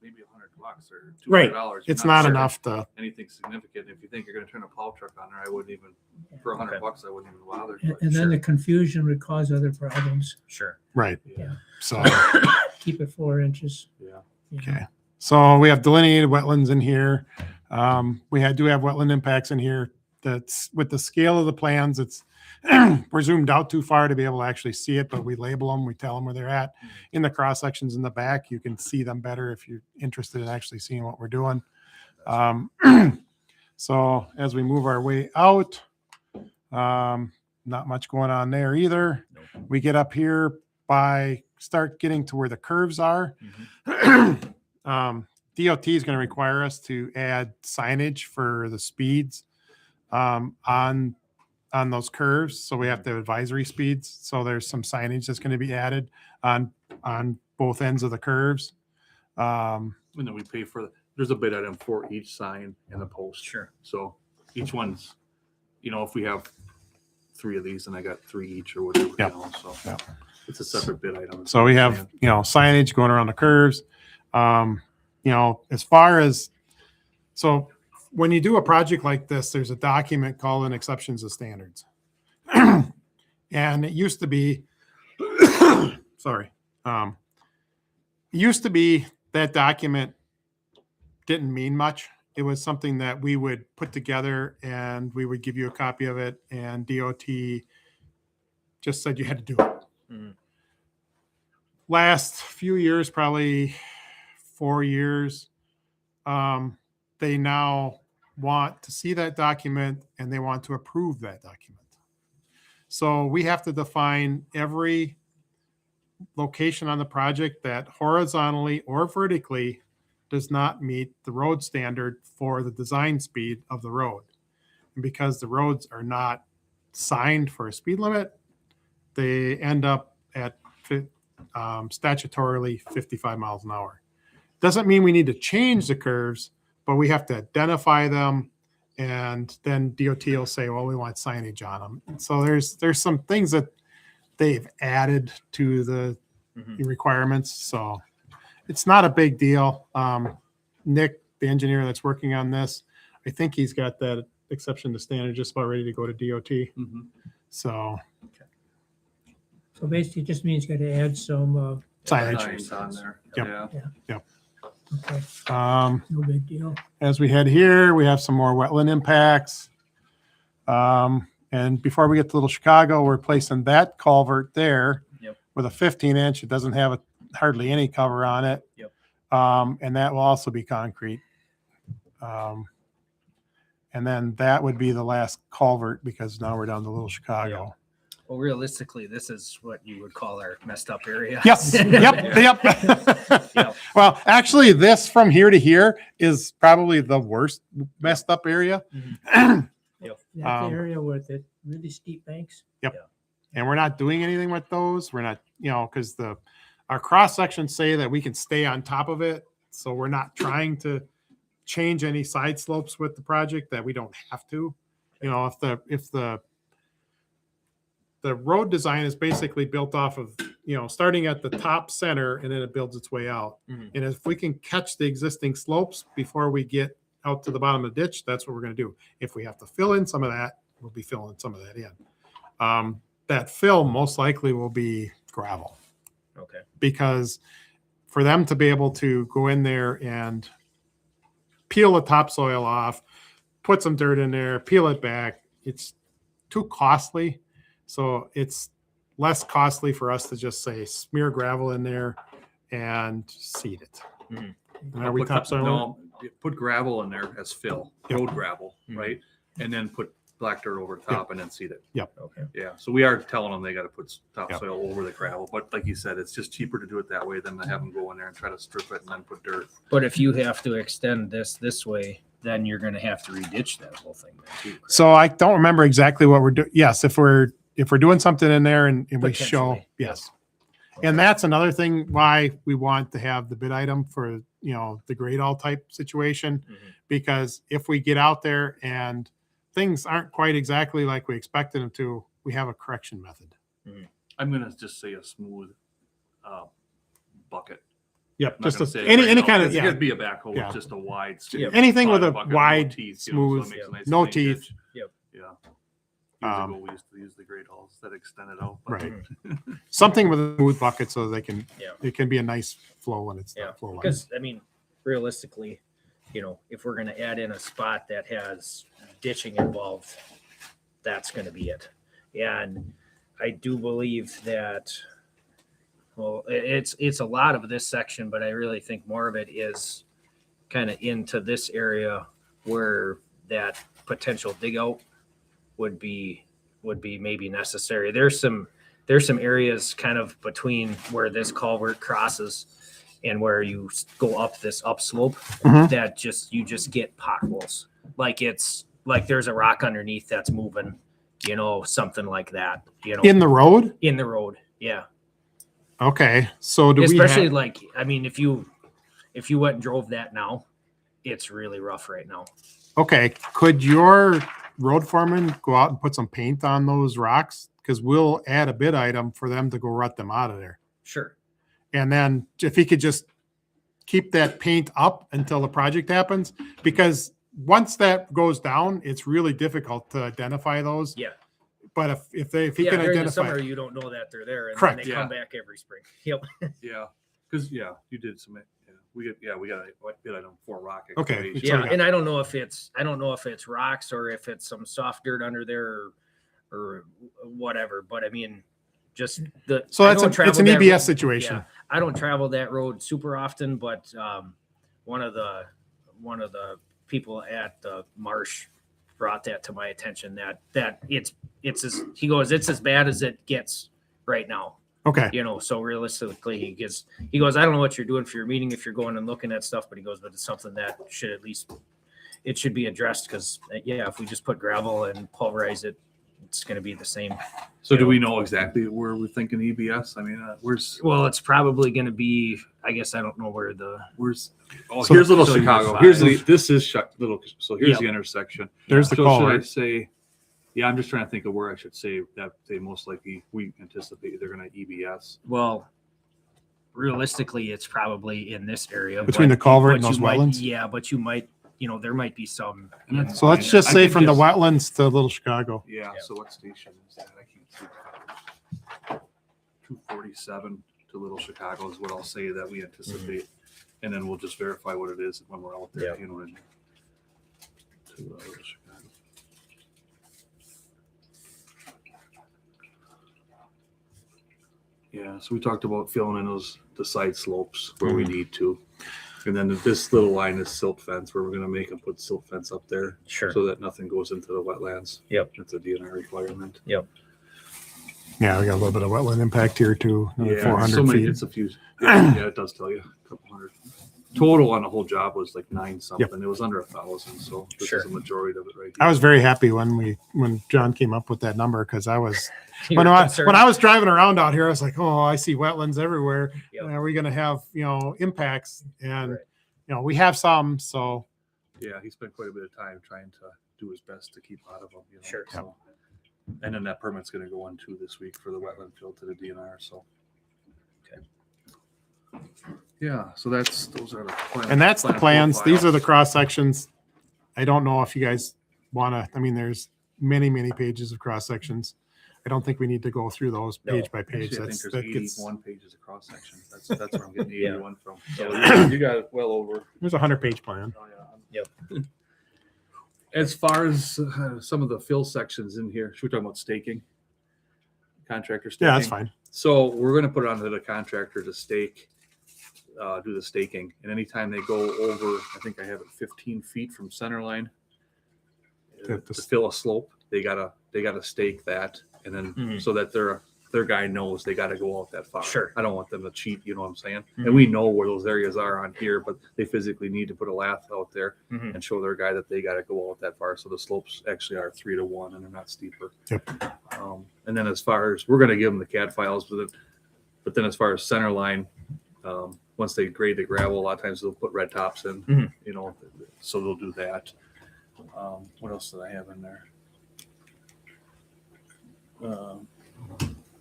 maybe $100 or $200. Right. You're It's not sure enough to. anything significant. If you think you're going to turn a plow truck on there, I wouldn't even for $100. I wouldn't even bother. And But and then Sure. the confusion would cause other problems. Sure. Right. yeah, So Keep it 4 inches. yeah. you know. okay. So we have delineated wetlands in here. Do have wetland impacts in here. That's with the scale of the plans, it's we're zoomed out too far to be able to actually see it, but we label them, we tell them where they're at. In the cross sections in the back, you can see them better if you're interested in actually seeing what we're doing. So as we move our way out, not much going on there either. We get up here start getting to where the curves are. DOT is going to require us to add signage for the speeds on those curves. So we have to have advisory speeds. So there's some signage that's going to be added on both ends of the curves. And then we pay for, there's a bid item for each sign and the post. Sure. So each one's, if we have 3 of these and I got 3 each or whatever, Yep. so Yep. it's a separate bid item. So we have, signage going around the curves. As far as, so when you do a project like this, there's a document called an exceptions of standards. And it used to be, sorry. It used to be that document didn't mean much. It was something that we would put together and we would give you a copy of it, and DOT just said you had to do it. Mhm. Last few years, probably 4 years, they now want to see that document and they want to approve that document. So we have to define every location on the project that horizontally or vertically does not meet the road standard for the design speed of the road. And because the roads are not signed for a speed limit, they end up at statutorily 55 miles an hour. Doesn't mean we need to change the curves, but we have to identify them, and then DOT will say, well, we want signage on them. And so there's some things that they've added to the requirements. So it's not a big deal. Nick, the engineer that's working on this, I think he's got that exception to standard just about ready to go to DOT. Mhm. So So basically it just means got to add some, signage. Signs on there. Yep. Yeah. okay, no big deal. As we head here, we have some more wetland impacts. And before we get to Little Chicago, we're placing that culvert there Yep. with a 15-inch. It doesn't have hardly any cover on it. Yep. And that will also be concrete. And then that would be the last culvert because now we're down to Little Chicago. Well, realistically, this is what you would call our messed up area. Yes. Yep. Yep. Well, actually, this from here to here is probably the worst messed up area. That's the Um, area with the really steep banks. And we're not doing anything with those. We're not, because our cross sections say that we can stay on top of it. So we're not trying to change any side slopes with the project that we don't have to. If the road design is basically built off of, starting at the top center and then it builds its way out. Mhm. And if we can catch the existing slopes before we get out to the bottom of the ditch, that's what we're going to do. If we have to fill in some of that, we'll be filling some of that in. That fill most likely will be gravel, Okay. because for them to be able to go in there and peel the topsoil off, put some dirt in there, peel it back, it's too costly. So it's less costly for us to just say smear gravel in there and seed it. Mhm. And are we topsoil? No, put gravel in there as fill, Yep. road gravel, Mhm. right? And then put black dirt over top and then seed it. Okay. Yeah, so we are telling them they got to put topsoil over the gravel, but like you said, it's just cheaper to do it that way than to have them go in there and try to strip it and then put dirt. But if you have to extend this way, then you're going to have to reditch that whole thing then too. correct? So I don't remember exactly what we're doing. Yes, if we're doing something in there and we show, Potentially. yes. And that's another thing why we want to have the bid item for, the grade all type situation. Mhm. Because if we get out there and things aren't quite exactly like we expected them to, we have a correction method. I'm gonna just say a smooth bucket. Yep. I'm not Just gonna say it any right now, kind of, 'cause It could be a backhoe Yeah. with just a wide. Yeah. anything with a bucket, no wide, teeth, so it smooth, makes a nice no clean teeth. ditch. Yep. Yeah. Years Um, ago, we used to use the great hulls that extended out. but- Right. Something with a smooth bucket so they can, Yeah. it can be a nice flow when it's Yeah. not flowing. Because I mean, realistically, if we're going to add in a spot that has ditching involved, that's going to be it. And I do believe that, well, it's a lot of this section, but I really think more of it is kind of into this area where that potential dig out would be maybe necessary. There's some areas kind of between where this culvert crosses and where you go up this upslope Mhm. that you just get potholes. Like there's a rock underneath that's moving, something like that, In the road? in the road. Yeah. Okay, so do Especially we have, if you went and drove that now, it's really rough right now. okay, could your road foreman go out and put some paint on those rocks? Because we'll add a bid item for them to go rut them out of there. Sure. And then if he could just keep that paint up until the project happens, because once that goes down, it's really difficult to identify those. Yeah. But if he can During the summer, identify, you don't know that they're there, and Correct. then they come back every spring. Yep. Yeah, because you did some. We got a bid item for rock. Okay. excavation. So we Yeah, got- and I don't know if it's rocks or if it's some soft dirt under there or whatever. But I mean, just the so I that's don't travel it's an that EBS road. situation. Yeah, I don't travel that road super often, but one of the people at the marsh brought that to my attention that it's as bad as it gets right now. Okay. So realistically he goes, I don't know what you're doing for your meeting if you're going and looking at stuff, but he goes, but it's something that it should be addressed because if we just put gravel and pulverize it, it's going to be the same. So do we know exactly where we're thinking EBS? I mean, Well, it's probably going to be, I guess I don't know where here's So- here's Little so you're Chicago. fine. Here's this is Little. So here's Yep. the intersection. There's the So should I culvert. say? Yeah, I'm just trying to think of where I should say that they most likely we anticipate they're going to EBS. well, realistically, it's probably in this area Between but- the culvert and but those you might- wetlands? Yeah, but you might, there might be some. And that's So let's just I say think from the just- wetlands to Little Chicago. Yeah. Yeah. So what station is that? I can't see. 247 to Little Chicago is what I'll say that we anticipate, and then we'll just verify what it is when we're out there. Yeah. You know what I mean? To Little Chicago. Yeah, so we talked about filling in the side slopes where we need to. And then this little line is silt fence where we're gonna make them put silt fence up there Sure. so that nothing goes into the wetlands. Yep. That's a DNR requirement. Yeah, we got a little bit of wetland impact here too. Another 400 feet. It's a few. Yeah, it does tell you a couple hundred. Total on the whole job was like 9 something. It was under 1,000, so this Sure. is a majority of it right I here. was very happy when John came up with that number because I was You when were I concerned. was driving around out here, I was like, oh, I see wetlands everywhere. Yep. Are we going to have impacts? And Right. we have some. So Yeah, he spent quite a bit of time trying to do his best to keep out of them. Sure. So. And then that permit's going to go on too this week for the wetland fill to the DNR. So. Okay. Yeah, so those are the plans. and that's the plan plans. profile. These are the cross sections. I don't know if you guys want to. I mean, there's many pages of cross sections. I don't think we need to go through those No. page by page. Actually, I think there's That gets 81 pages of cross section. That's where I'm getting the Yeah. 81 from. Yeah. So you got it well over. there's a 100-page plan. Oh, yeah. Yep. As far as some of the fill sections in here, should we talk about staking? Contractor staking? Yeah, that's fine. So we're going to put it onto the contractor to stake, do the staking. And anytime they go over, I think I have it 15 feet from center line to fill a slope, they gotta stake that. And then Mhm. so that their guy knows they got to go out that far. Sure. I don't want them to cheat, you know what I'm saying? Mhm. And we know where those areas are on here, but they physically need to put a lath out there Mhm. and show their guy that they got to go out that far. So the slopes actually are 3-to-1 and they're not steeper. Yep. And then as far as we're going to give them the CAD files with it, but then as far as center line, once they grade the gravel, a lot of times they'll put red tops in, Mhm. so they'll do that. What else did I have in there?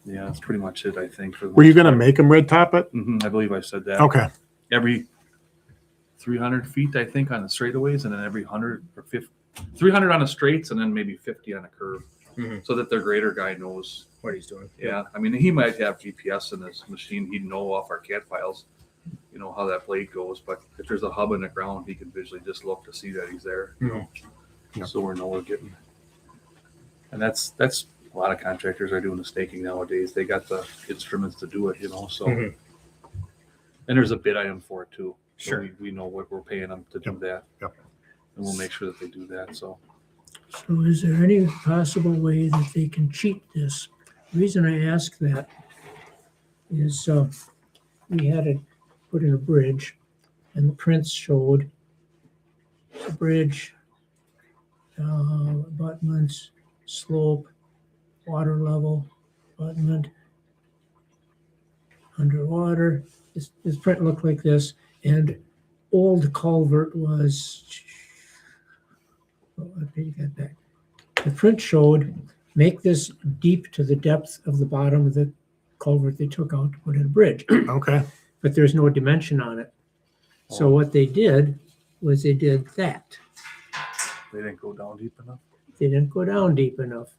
Yeah, that's pretty much it, I think. For the Were you most going to part. make them red top it? I believe I said that. Okay. Every 300 feet, I think, on the straightaways, and then every 100 or 50, 300 on the straights, and then maybe 50 on a curve, Mhm. so that their grader guy knows. What he's doing. Yeah, I mean, he might have GPS in his machine. He'd know off our CAD files, how that blade goes, but if there's a hub in the ground, he can visually just look to see that he's there, Yeah. so we know we're getting. And that's a lot of contractors are doing the staking nowadays. They got the instruments to do it, so. Mhm. And there's a bid item for it too. So Sure. we know what we're paying them to do that. Yep. And we'll make sure that they do that, so. So is there any possible way that they can cheat this? The reason I ask that is we had to put in a bridge, and the prints showed the bridge, abutments, slope, water level, abutment, underwater. This print looked like this, and old culvert was, I paid that back. The print showed, make this deep to the depth of the bottom of the culvert they took out to put in a bridge, Okay. but there's no dimension on it. So what they did was they did that. They didn't go down deep enough. They didn't go down deep enough.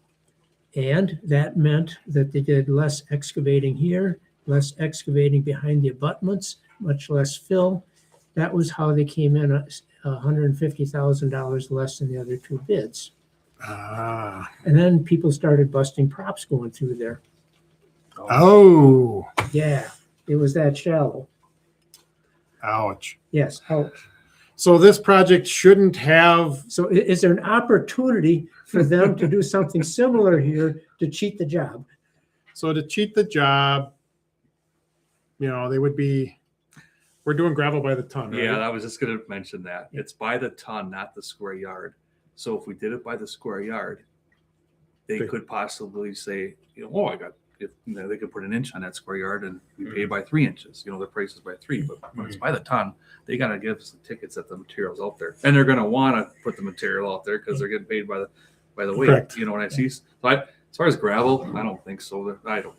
And that meant that they did less excavating here, less excavating behind the abutments, much less fill. That was how they came in $150,000 less than the other two bids. Ah. And then people started busting props going through there. Oh, Yeah, it was that shallow. ouch. Yes, ouch. So this project shouldn't have, So is there an opportunity for them to do something similar here to cheat the job? so to cheat the job, they would be, we're doing gravel by the ton, right? Yeah, I was just gonna mention that. It's by the ton, not the square yard. So if we did it by the square yard, they Okay. could possibly say, they could put an inch on that square yard and we pay by 3 inches, the price is by 3, but when it's by the ton, they gotta give us the tickets that the material's out there. And they're gonna wanna put the material out there because they're getting paid by the weight, Correct. what I see. So as far as gravel, I don't think so. I don't.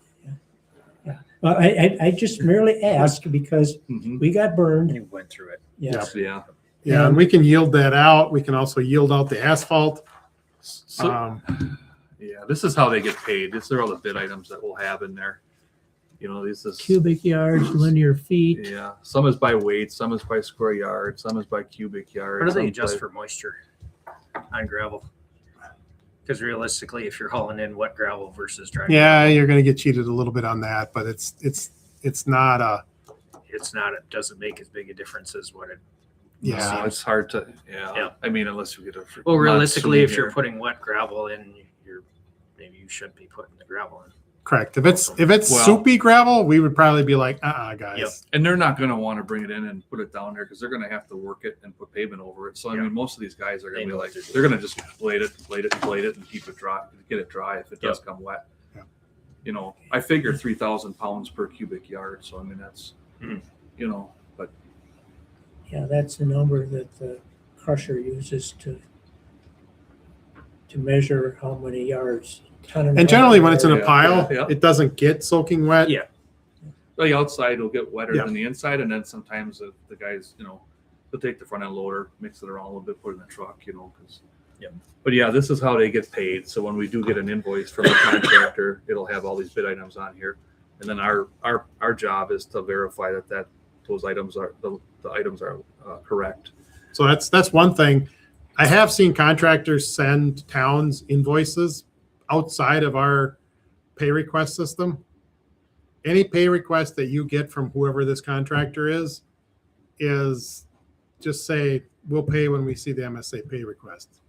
Well, I just merely ask because Mhm. we got burned. You went through it. Yes. Yeah. Yeah, and we can yield that out. We can also yield out the asphalt. So- Yeah, this is how they get paid. These are all the bid items that we'll have in there. This is. Cubic yards, linear feet. Yeah, some is by weight, some is by square yard, some is by cubic yard. What do they some adjust by- for moisture on gravel? Because realistically, if you're hauling in wet gravel versus dry, Yeah, you're gonna get cheated a little bit on that, but it's not it's not. It doesn't make as big a difference as what it. yeah. No, it's hard to, Yeah. I mean, unless you get a. Well, realistically, if monsoon you're here. putting wet gravel in, maybe you shouldn't be putting the gravel in. Correct. If it's Well- soupy gravel, we would probably be like, guys. Yep. And they're not gonna wanna bring it in and put it down there, cause they're gonna have to work it and put pavement over it. So I Yeah. mean, most of these guys are They gonna be know like, what they're doing. they're gonna just blade it and keep it dry, get it dry if it does come wet. Yeah. I figure 3,000 pounds per cubic yard, so I mean, that's, Mhm. but Yeah, that's the number that the crusher uses to measure how many yards. And generally, when it's in a Yeah, pile, yeah. it doesn't get soaking wet. Yeah. the outside will get wetter Yeah. than the inside, and then sometimes the guys, they'll take the front end loader, mix it around a little bit, put it in the truck, because. Yep. But yeah, this is how they get paid. So when we do get an invoice from a contractor, it'll have all these bid items on here, and then our job is to verify that those items are the items are correct. So that's one thing. I have seen contractors send towns invoices outside of our pay request system. Any pay request that you get from whoever this contractor is just say, we'll pay when we see the MSA pay request.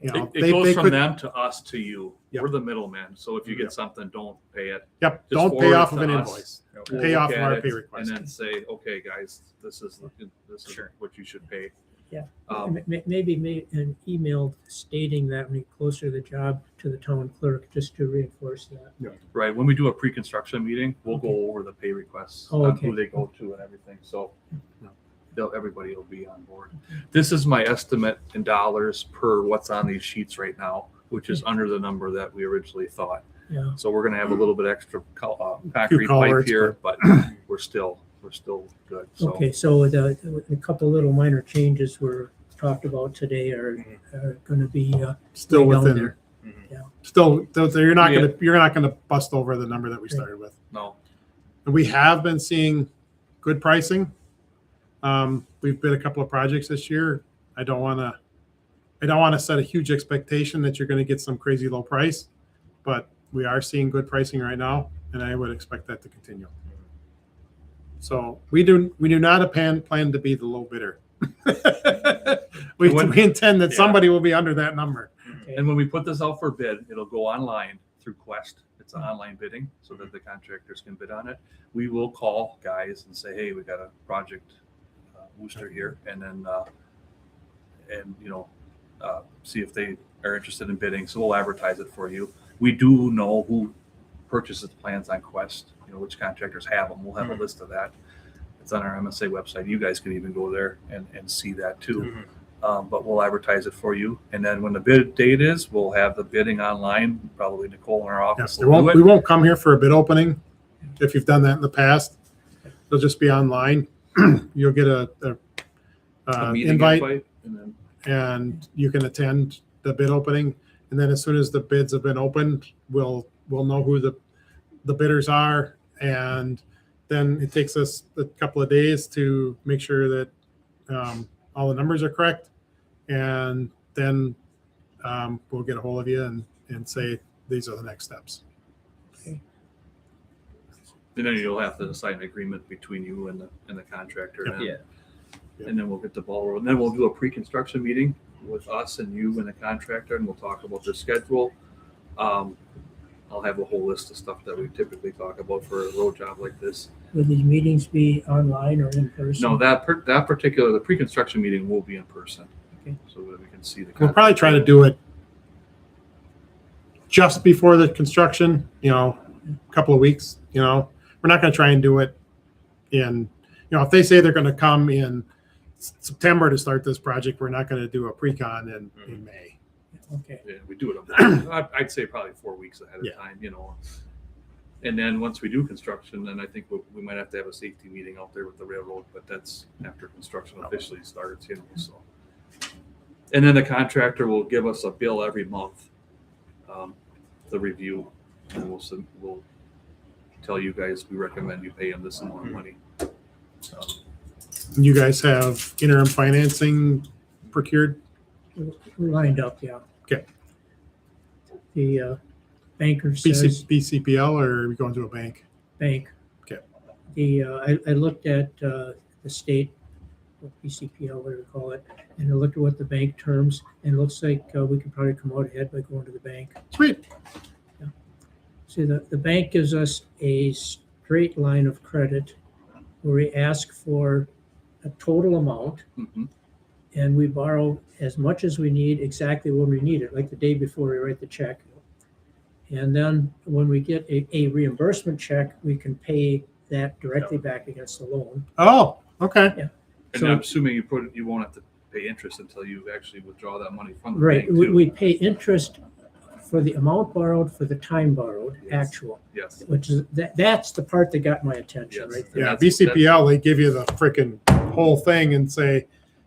It goes from them to us to you. Yep. We're the middleman. So if you Yep. get something, don't pay it. Yep, Just don't pay forward off it of an to us. invoice. We'll Pay off look of at our it pay request. and then say, okay, guys, this is Sure. what you should pay. Yeah. Um, Maybe an email stating that when you closer to the job to the town clerk, just to reinforce that. Right. When we do a pre-construction meeting, we'll go over the pay requests, Oh, on okay. who they go to and everything. So everybody will be on board. This is my estimate in dollars per what's on these sheets right now, which is under the number that we originally thought. Yeah. So we're gonna have a little bit extra concrete pipe culverts, here, but we're still good. So Okay, so a couple little minor changes were talked about today are going to be Still way down within, there. you're not gonna bust over the number that we started with. no, And we have been seeing good pricing. We've bid a couple of projects this year. I don't want to set a huge expectation that you're going to get some crazy low price, but we are seeing good pricing right now, and I would expect that to continue. So we do not plan to be the low bidder. we intend that somebody will be under that number. And when we put this out for bid, it'll go online through Quest. It's an online bidding so that the contractors can bid on it. We will call guys and say, hey, we got a project Worcester here, and then see if they are interested in bidding. So we'll advertise it for you. We do know who purchases plans on Quest, which contractors have them. We'll have a list of that. It's on our MSA website. You guys can even go there and see that too. But we'll advertise it for you. And then when the bid date is, we'll have the bidding online. Probably Nicole in our office Yes, will do it. we won't come here for a bid opening. If you've done that in the past, it'll just be online. You'll get a meeting invite, and then and you can attend the bid opening. And then as soon as the bids have been opened, we'll know who the bidders are, and then it takes us a couple of days to make sure that all the numbers are correct, and then we'll get a hold of you and say these are the next steps. And then you'll have to sign an agreement between you and the contractor. And then, Yeah. And then we'll get the ball rolling. Then we'll do a pre-construction meeting with us and you and the contractor, and we'll talk about the schedule. I'll have a whole list of stuff that we typically talk about for a road job like this. Will these meetings be online or in person? No, the pre-construction meeting will be in person. Okay. So that we can see the. We'll probably try to do it just before the construction, a couple of weeks, we're not going to try and do it in, if they say they're going to come in September to start this project, we're not going to do a pre-con in May. Okay. Yeah, we do it. I'd say probably 4 weeks ahead of Yeah. time, And then once we do construction, then I think we might have to have a safety meeting out there with the railroad, but that's after construction officially starts, so. And then the contractor will give us a bill every month, the review, and we'll tell you guys, we recommend you pay them this amount of money. You guys have interim financing procured? We're lined up, yeah. Okay. The banker says, BCPL, or are we going to a bank? bank. Okay. I looked at the state, BCPL, whatever you call it, and I looked at what the bank terms, and it looks like we could probably come out ahead by going to the bank. Sweet. See, the bank gives us a straight line of credit where we ask for a total amount, Mhm. and we borrow as much as we need exactly when we need it, like the day before we write the check. And then when we get a reimbursement check, we can pay that directly back against the loan. Oh, okay. And So- I'm assuming you won't have to pay interest until you actually withdraw that money from the Right, bank we, too. we pay interest for the amount borrowed, for the time borrowed, Yes. actual, Yes. which is, that's the part that got my attention, Yes. right? And there. Yeah, that's- BCPL, they give you the freaking whole thing and say,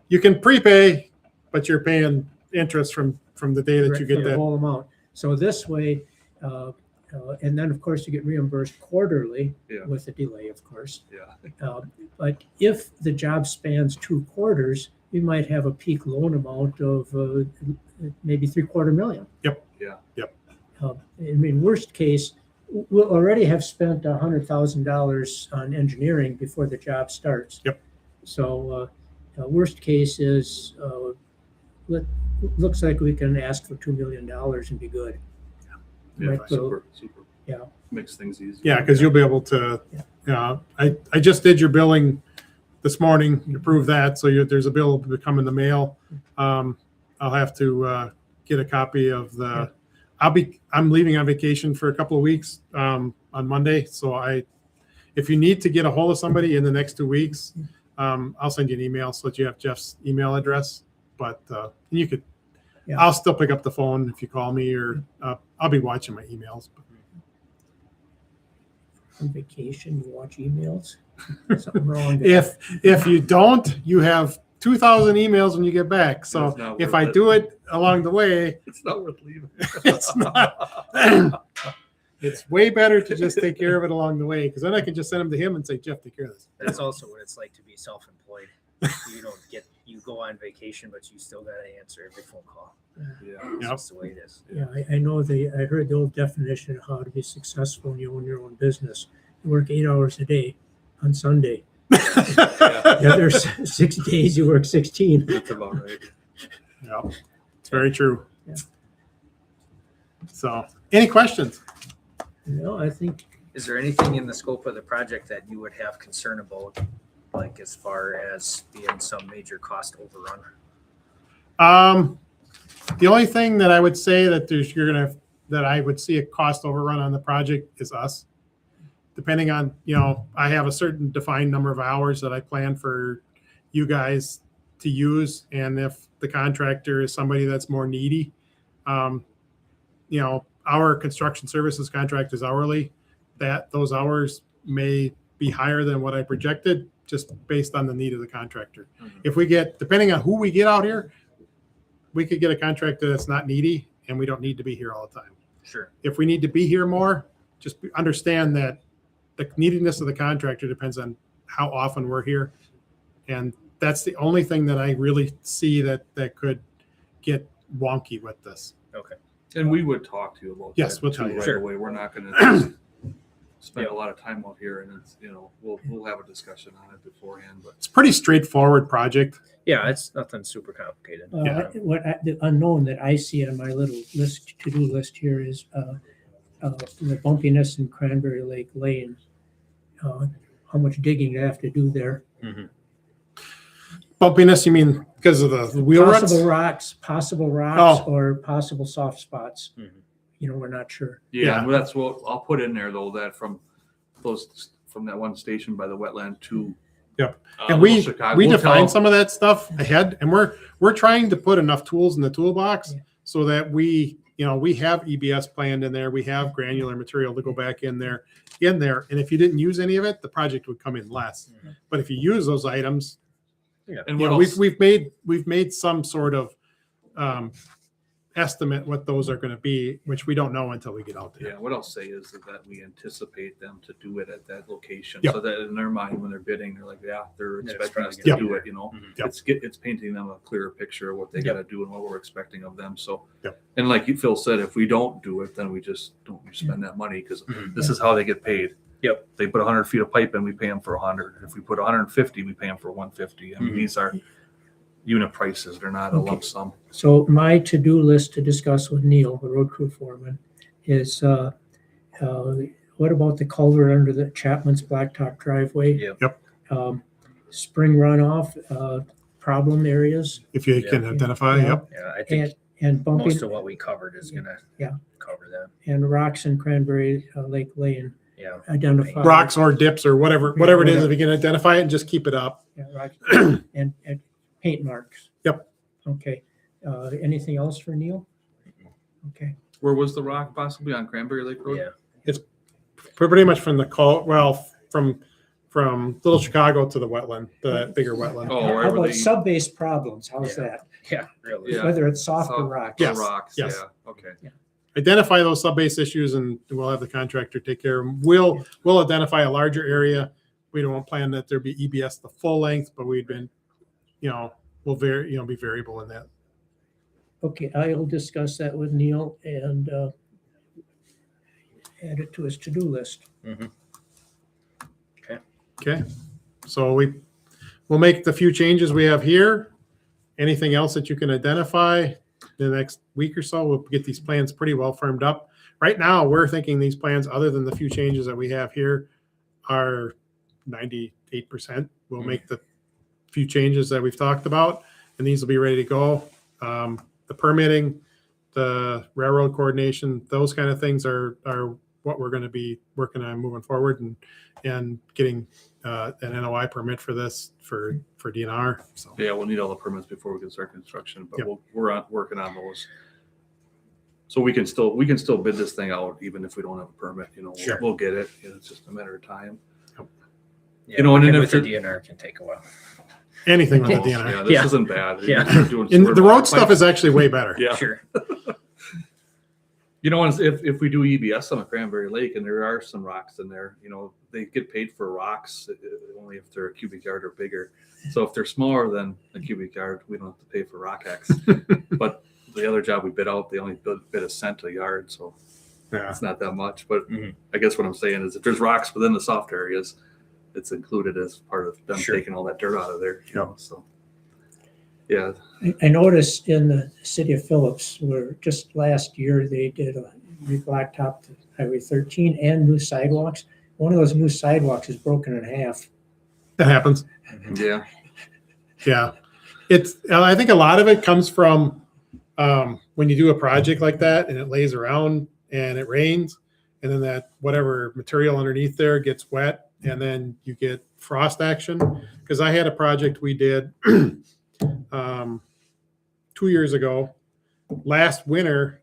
you can prepay, but you're paying interest from the day that you Right, get for the that. whole amount. So this way, and then of course you get reimbursed quarterly Yeah. with a delay, of course. Yeah. But if the job spans 2 quarters, we might have a peak loan amount of maybe $750,000. Yep. Yeah. Yep. I mean, worst case, we'll already have spent $100,000 on engineering before the job starts. Yep. So worst case is looks like we can ask for $2 million and be good. Yeah. Right, so- Super. Yeah. Makes things easy. Yeah, because you'll be able to, I just did your billing this morning, you approved that, so there's a bill to come in the mail. I'll have to get a copy of I'm leaving on vacation for a couple of weeks on Monday, so if you need to get a hold of somebody in the next 2 weeks, I'll send you an email so that you have Jeff's email address, but you could, Yeah. I'll still pick up the phone if you call me, or I'll be watching my emails. On vacation, you watch emails. Something wrong there. If you don't, you have 2,000 emails when you get back. It's So not if worth I it. do it along the way, It's not worth leaving. it's not. It's way better to just take care of it along the way, because then I can just send them to him and say, Jeff, take care of this. That's also what it's like to be self-employed. You go on vacation, but you still got to answer every phone call. Yeah. It's Yep. just the way it is. Yeah, I know I heard the old definition of how to be successful when you own your own business. You work 8 hours a day on Sunday. The other 6 days you work 16. That's about right. Yeah, it's very true. Yeah. So, any questions? No, I think, Is there anything in the scope of the project that you would have concern about, like as far as being some major cost overrun? The only thing that I would say that I would see a cost overrun on the project is us. Depending on, I have a certain defined number of hours that I plan for you guys to use. And if the contractor is somebody that's more needy, our construction services contract is hourly, that those hours may be higher than what I projected just based on the need of the contractor. If we get, depending on who we get out here, we could get a contractor that's not needy and we don't need to be here all the time. Sure. If we need to be here more, just understand that the neediness of the contractor depends on how often we're here. And that's the only thing that I really see that could get wonky with this. Okay. And we would talk to you about Yes, that we'll too tell you. right Sure. away. We're not going to spend a lot of time out here, and it's we'll have a discussion on it beforehand. But It's a pretty straightforward project. Yeah, it's nothing super complicated. the unknown that I see on my little to-do list here is the bumpiness in Cranberry Lake Lane. How much digging you have to do there. Bumpiness, you mean because of the wheel ruts? Possible rocks Oh. or possible soft spots. Mhm. We're not sure. Yeah. that's what I'll put in there though. That from that one station by the wetland to Yep. And we Chicago. we We'll define tell- some of that stuff ahead, and we're trying to put enough tools in the toolbox Yeah. so that we have EBS planned in there, we have granular material to go back in there. And if you didn't use any of it, the project would come in less. Mhm. But if you use those items, And what else? we've made some sort of estimate what those are going to be, which we don't know until we get out there. Yeah, what I'll say is that we anticipate them to do it at that location, Yep. so that in their mind, when they're bidding, they're like, yeah, they're Yeah, it's expecting us to probably do gonna it, Mhm. Yep. It's painting them a clearer picture of what they Yep. gotta do and what we're expecting of them, so. Yep. And like Phil said, if we don't do it, then we just don't spend that money, because Mhm. this is how they get paid. Yep. They put 100 feet of pipe in, we pay them for 100. If we put 150, we pay them for 150. I mean, Mhm. these are unit prices, they're not a lump sum. So my to-do list to discuss with Neil, the road crew foreman, is what about the culvert under the Chapman's Blacktop driveway? Yep. Spring runoff, problem areas If you can Yeah. identify, Yeah. yep. Yeah, I think and bumping most of what we covered is gonna Yeah. cover that. and rocks in Cranberry Lake Lane Yeah. identified. Rocks or dips or whatever it is, if you can identify it and just keep it up. Yeah, rocks and paint marks. Yep. Okay. Anything else for Neil? Okay. Where was the rock possibly on Cranberry Lake Road? Yeah. Pretty much from from Little Chicago to the wetland, the bigger wetland. Oh, How wherever about they. sub-base problems? How's Yeah. that? Yeah, really. Yeah. Whether it's soft or Soft- rocks. Yes, Rocks, yes. yeah, okay. Identify those sub-base issues and we'll have the contractor take care of them. We'll identify a larger area. We don't plan that there be EBS the full length, but we've been, we'll be variable in that. Okay, I'll discuss that with Neil and add it to his to-do list. Okay, so we'll make the few changes we have here. Anything else that you can identify in the next week or so, we'll get these plans pretty well firmed up. Right now, we're thinking these plans, other than the few changes that we have here, are 98%. We'll make the few changes that we've talked about, and these will be ready to go. The permitting, the railroad coordination, those kind of things are what we're going to be working on moving forward and getting an NOI permit for this for DNR. So Yeah, we'll need all the permits before we can start construction, but Yep. we're working on those. So we can still bid this thing out even if we don't have a permit, Sure. we'll get it. It's just a matter of time. Yeah, You know, and then working if with the you're- DNR can take a while. anything with the Oh, DNR. Yeah, this Yeah. isn't bad. Yeah. They're doing And sewer the road pipe- stuff is actually way better. Yeah. Sure. You know, if we do EBS on a Cranberry Lake and there are some rocks in there, you know, they get paid for rocks only if they're a cubic yard or bigger. So if they're smaller than a cubic yard, we don't have to pay for rock X. But the other job we bid out, they only bid a cent a yard, so Yeah. it's not that much. But Mhm. I guess what I'm saying is if there's rocks within the soft areas, it's included as part of them Sure. taking all that dirt out of there. You know, so yeah, I noticed in the city of Phillips, where just last year they did a blacktop to Highway 13 and new sidewalks. One of those new sidewalks is broken in half. That happens. yeah. Yeah. I think a lot of it comes from when you do a project like that and it lays around and it rains and then that whatever material underneath there gets wet and then you get frost action. Because I had a project we did 2 years ago. Last winter,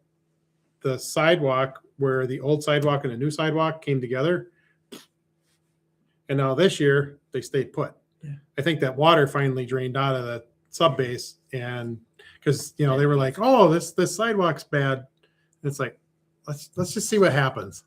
the sidewalk where the old sidewalk and the new sidewalk came together. And now this year they stayed put. Yeah. I think that water finally drained out of the sub base and because they were like, oh, this sidewalk's bad. It's like, let's just see what happens.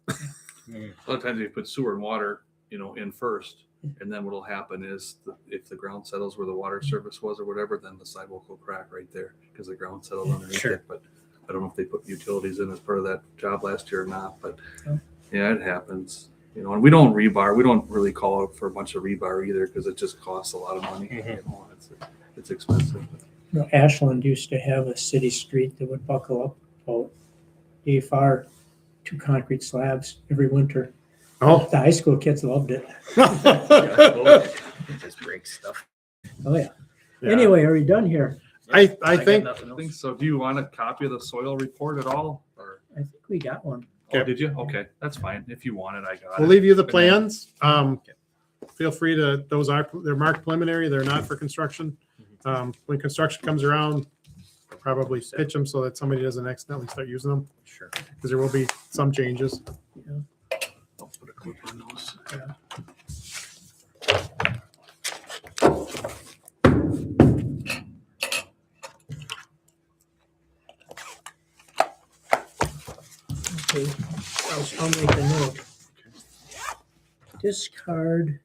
A lot of times you put sewer and water, in first, and then what'll happen is if the ground settles where the water service was or whatever, then the sidewalk will crack right there because the ground settled underneath Sure. it. But I don't know if they put utilities in as part of that job last year or not. But Oh. yeah, it happens. And we don't rebar. We don't really call out for a bunch of rebar either because it just costs a lot of money. Mhm. It's expensive. Ashland used to have a city street that would buckle up about AFR, 2 concrete slabs every winter. Oh, The high school kids loved it. It just breaks stuff. Oh, yeah. Yeah. Anyway, are we done here? I got think nothing I think else. so. Do you want a copy of the soil report at all? Or I think we got one. oh, did you? Okay, that's fine. If you want it, I got we'll it. leave you the plans. Feel free to, they're marked preliminary. They're not for construction. When construction comes around, probably pitch them so that somebody doesn't accidentally start using them Sure. because there will be some changes. I'll put a clip on those. Okay, I'll make a note. Discard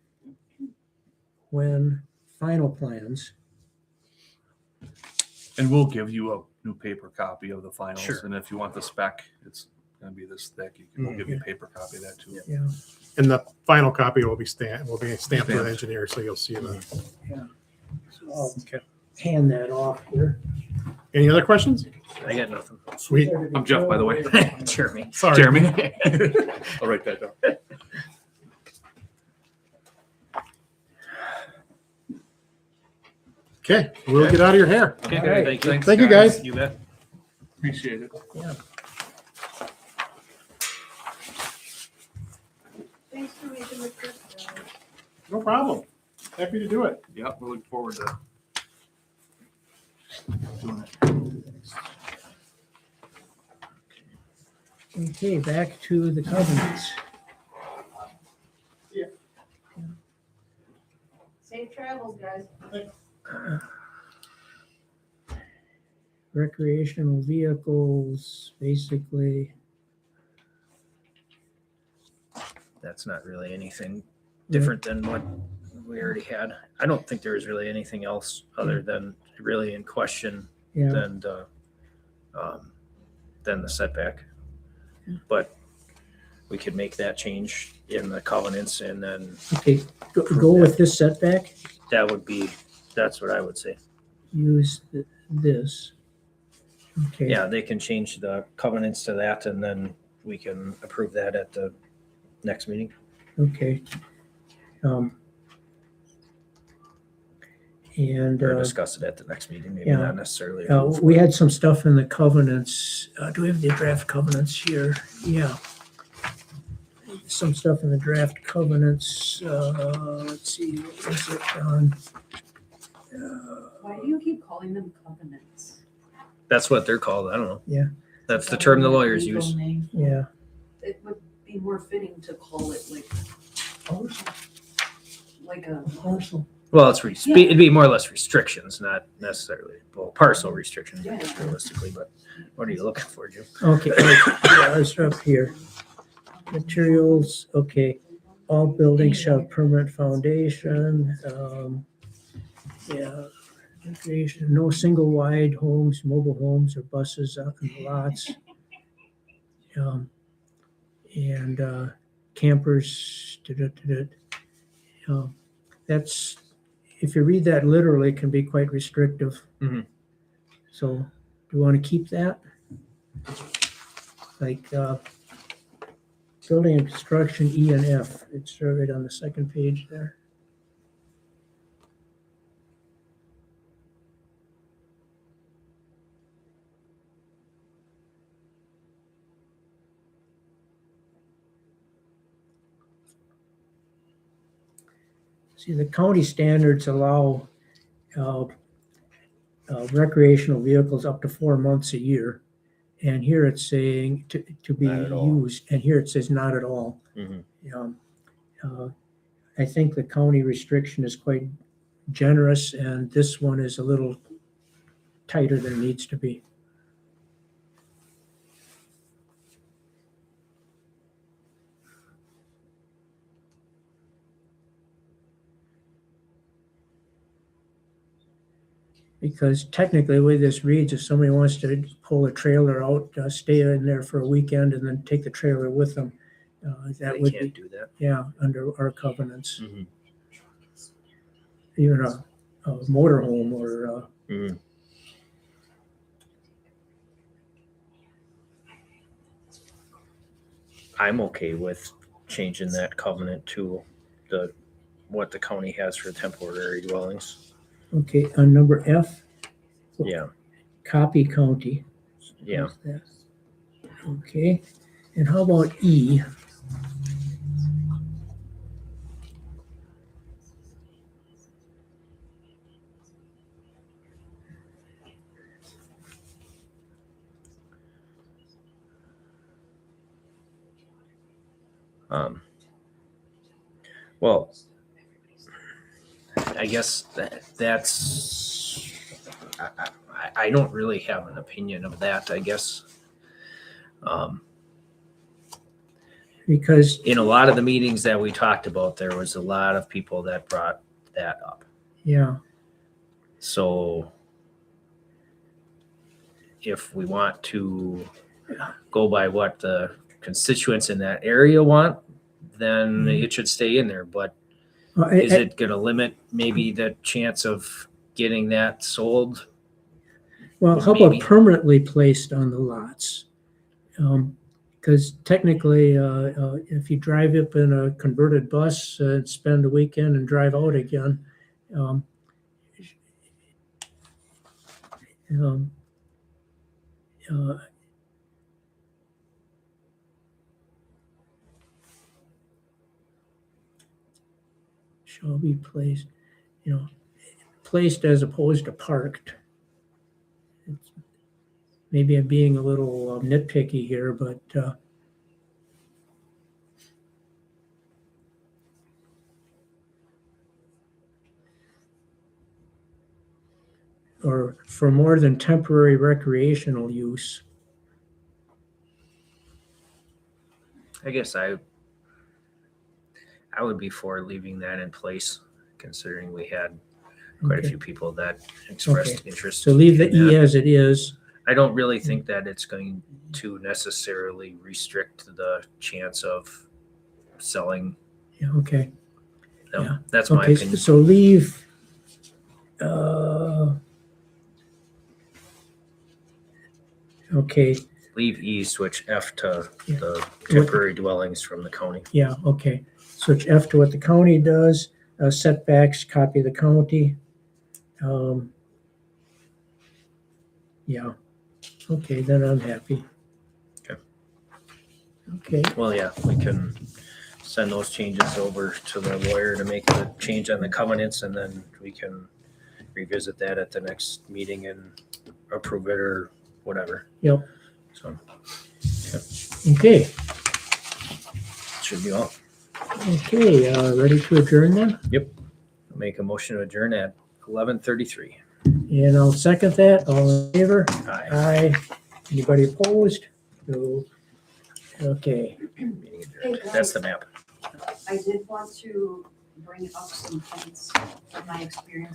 when final plans. And we'll give you a new paper copy of the finals. Sure. And if you want the spec, it's gonna be this thick. We'll give you a paper copy of that too. Yeah, And the final copy will be stamped with the Stamped. engineer, so you'll see the. so I'll hand that off here. Any other questions? I got nothing. Sweet. I'm Jeff, by the way. Jeremy. Sorry. Jeremy. I'll write that down. Okay, we'll get out of your hair. Okay, All right. thank you. Thank you, guys. You bet. Appreciate it. Thanks for making the trip. No problem. Happy to do it. Yep, we're looking forward to doing it. Okay, back to the covenants. Safe travels, guys. Recreational vehicles, basically. That's not really anything different than what we already had. I don't think there was really anything else other than really in question Yeah, than the setback. But we could make that change in the covenants and then okay, go with this setback, that's what I would say. use this. Okay. Yeah, they can change the covenants to that and then we can approve that at the next meeting. Okay. And Or discuss it at the next meeting, maybe yeah. not necessarily. we had some stuff in the covenants. Do we have the draft covenants here? Yeah. Some stuff in the draft covenants. Let's see, what was it on? Why do you keep calling them covenants? That's what they're called. I don't know. Yeah. That's the term the lawyers Legal use. name. Yeah, It would be more fitting to call it like a parcel. Well, Yeah. it'd be more or less restrictions, not necessarily, well, parcel restrictions, I guess, realistically, but what are you looking for, Jim? Okay, yeah, it's up here. Materials, okay. All buildings shall have permanent foundation, yeah. Recreation, no single wide homes, mobile homes or buses out in the lots. And campers, that's, if you read that literally, it can be quite restrictive. Mhm. So, do you want to keep that? Like, building and construction, E and F, it's right on the second page there. See, the county standards allow recreational vehicles up to 4 months a year. And here it's saying to be Not at all. used, and here it says not at all. Mhm. I think the county restriction is quite generous, and this one is a little tighter than it needs to be. Because technically, the way this reads, if somebody wants to pull a trailer out, stay in there for a weekend and then take the trailer with them, that They would can't be, do that. yeah, under our covenants. Mhm. Even a motorhome or, Mhm. I'm okay with changing that covenant to what the county has for temporary dwellings. okay, on number F, Yeah, copy county. yeah. Okay, and how about E? Well, I guess that's, I don't really have an opinion of that, I guess. Because, In a lot of the meetings that we talked about, there was a lot of people that brought that up. yeah, So if we want to go by what the constituents in that area want, then it should stay in there. But is it going to limit maybe the chance of getting that sold? well, how about maybe? permanently placed on the lots? Because technically, if you drive up in a converted bus, spend a weekend and drive out again, shall be placed, placed as opposed to parked. Maybe I'm being a little nitpicky here, but or for more than temporary recreational use. I guess I would be for leaving that in place, considering we had quite a Okay. few people that expressed interest. So leave the in E that. as it is. I don't really think that it's going to necessarily restrict the chance of selling Yeah, okay. them. Yeah. That's my Okay, opinion. so leave, okay, Leave E, switch F to Yeah. the temporary dwellings from the county. yeah, okay. Switch F to what the county does, setbacks, copy the county. Yeah, okay, then I'm happy. Okay. Okay, Well, yeah, we can send those changes over to the lawyer to make the change on the covenants, and then we can revisit that at the next meeting and approve it or whatever. Yep. So okay, should be all. okay, ready to adjourn then? Yep. Make a motion to adjourn at 11:33. And I'll second that. All in favor? Aye. Aye. Anybody opposed? No. Okay. Meeting adjourned. That's the map. I did want to bring up some points from my experience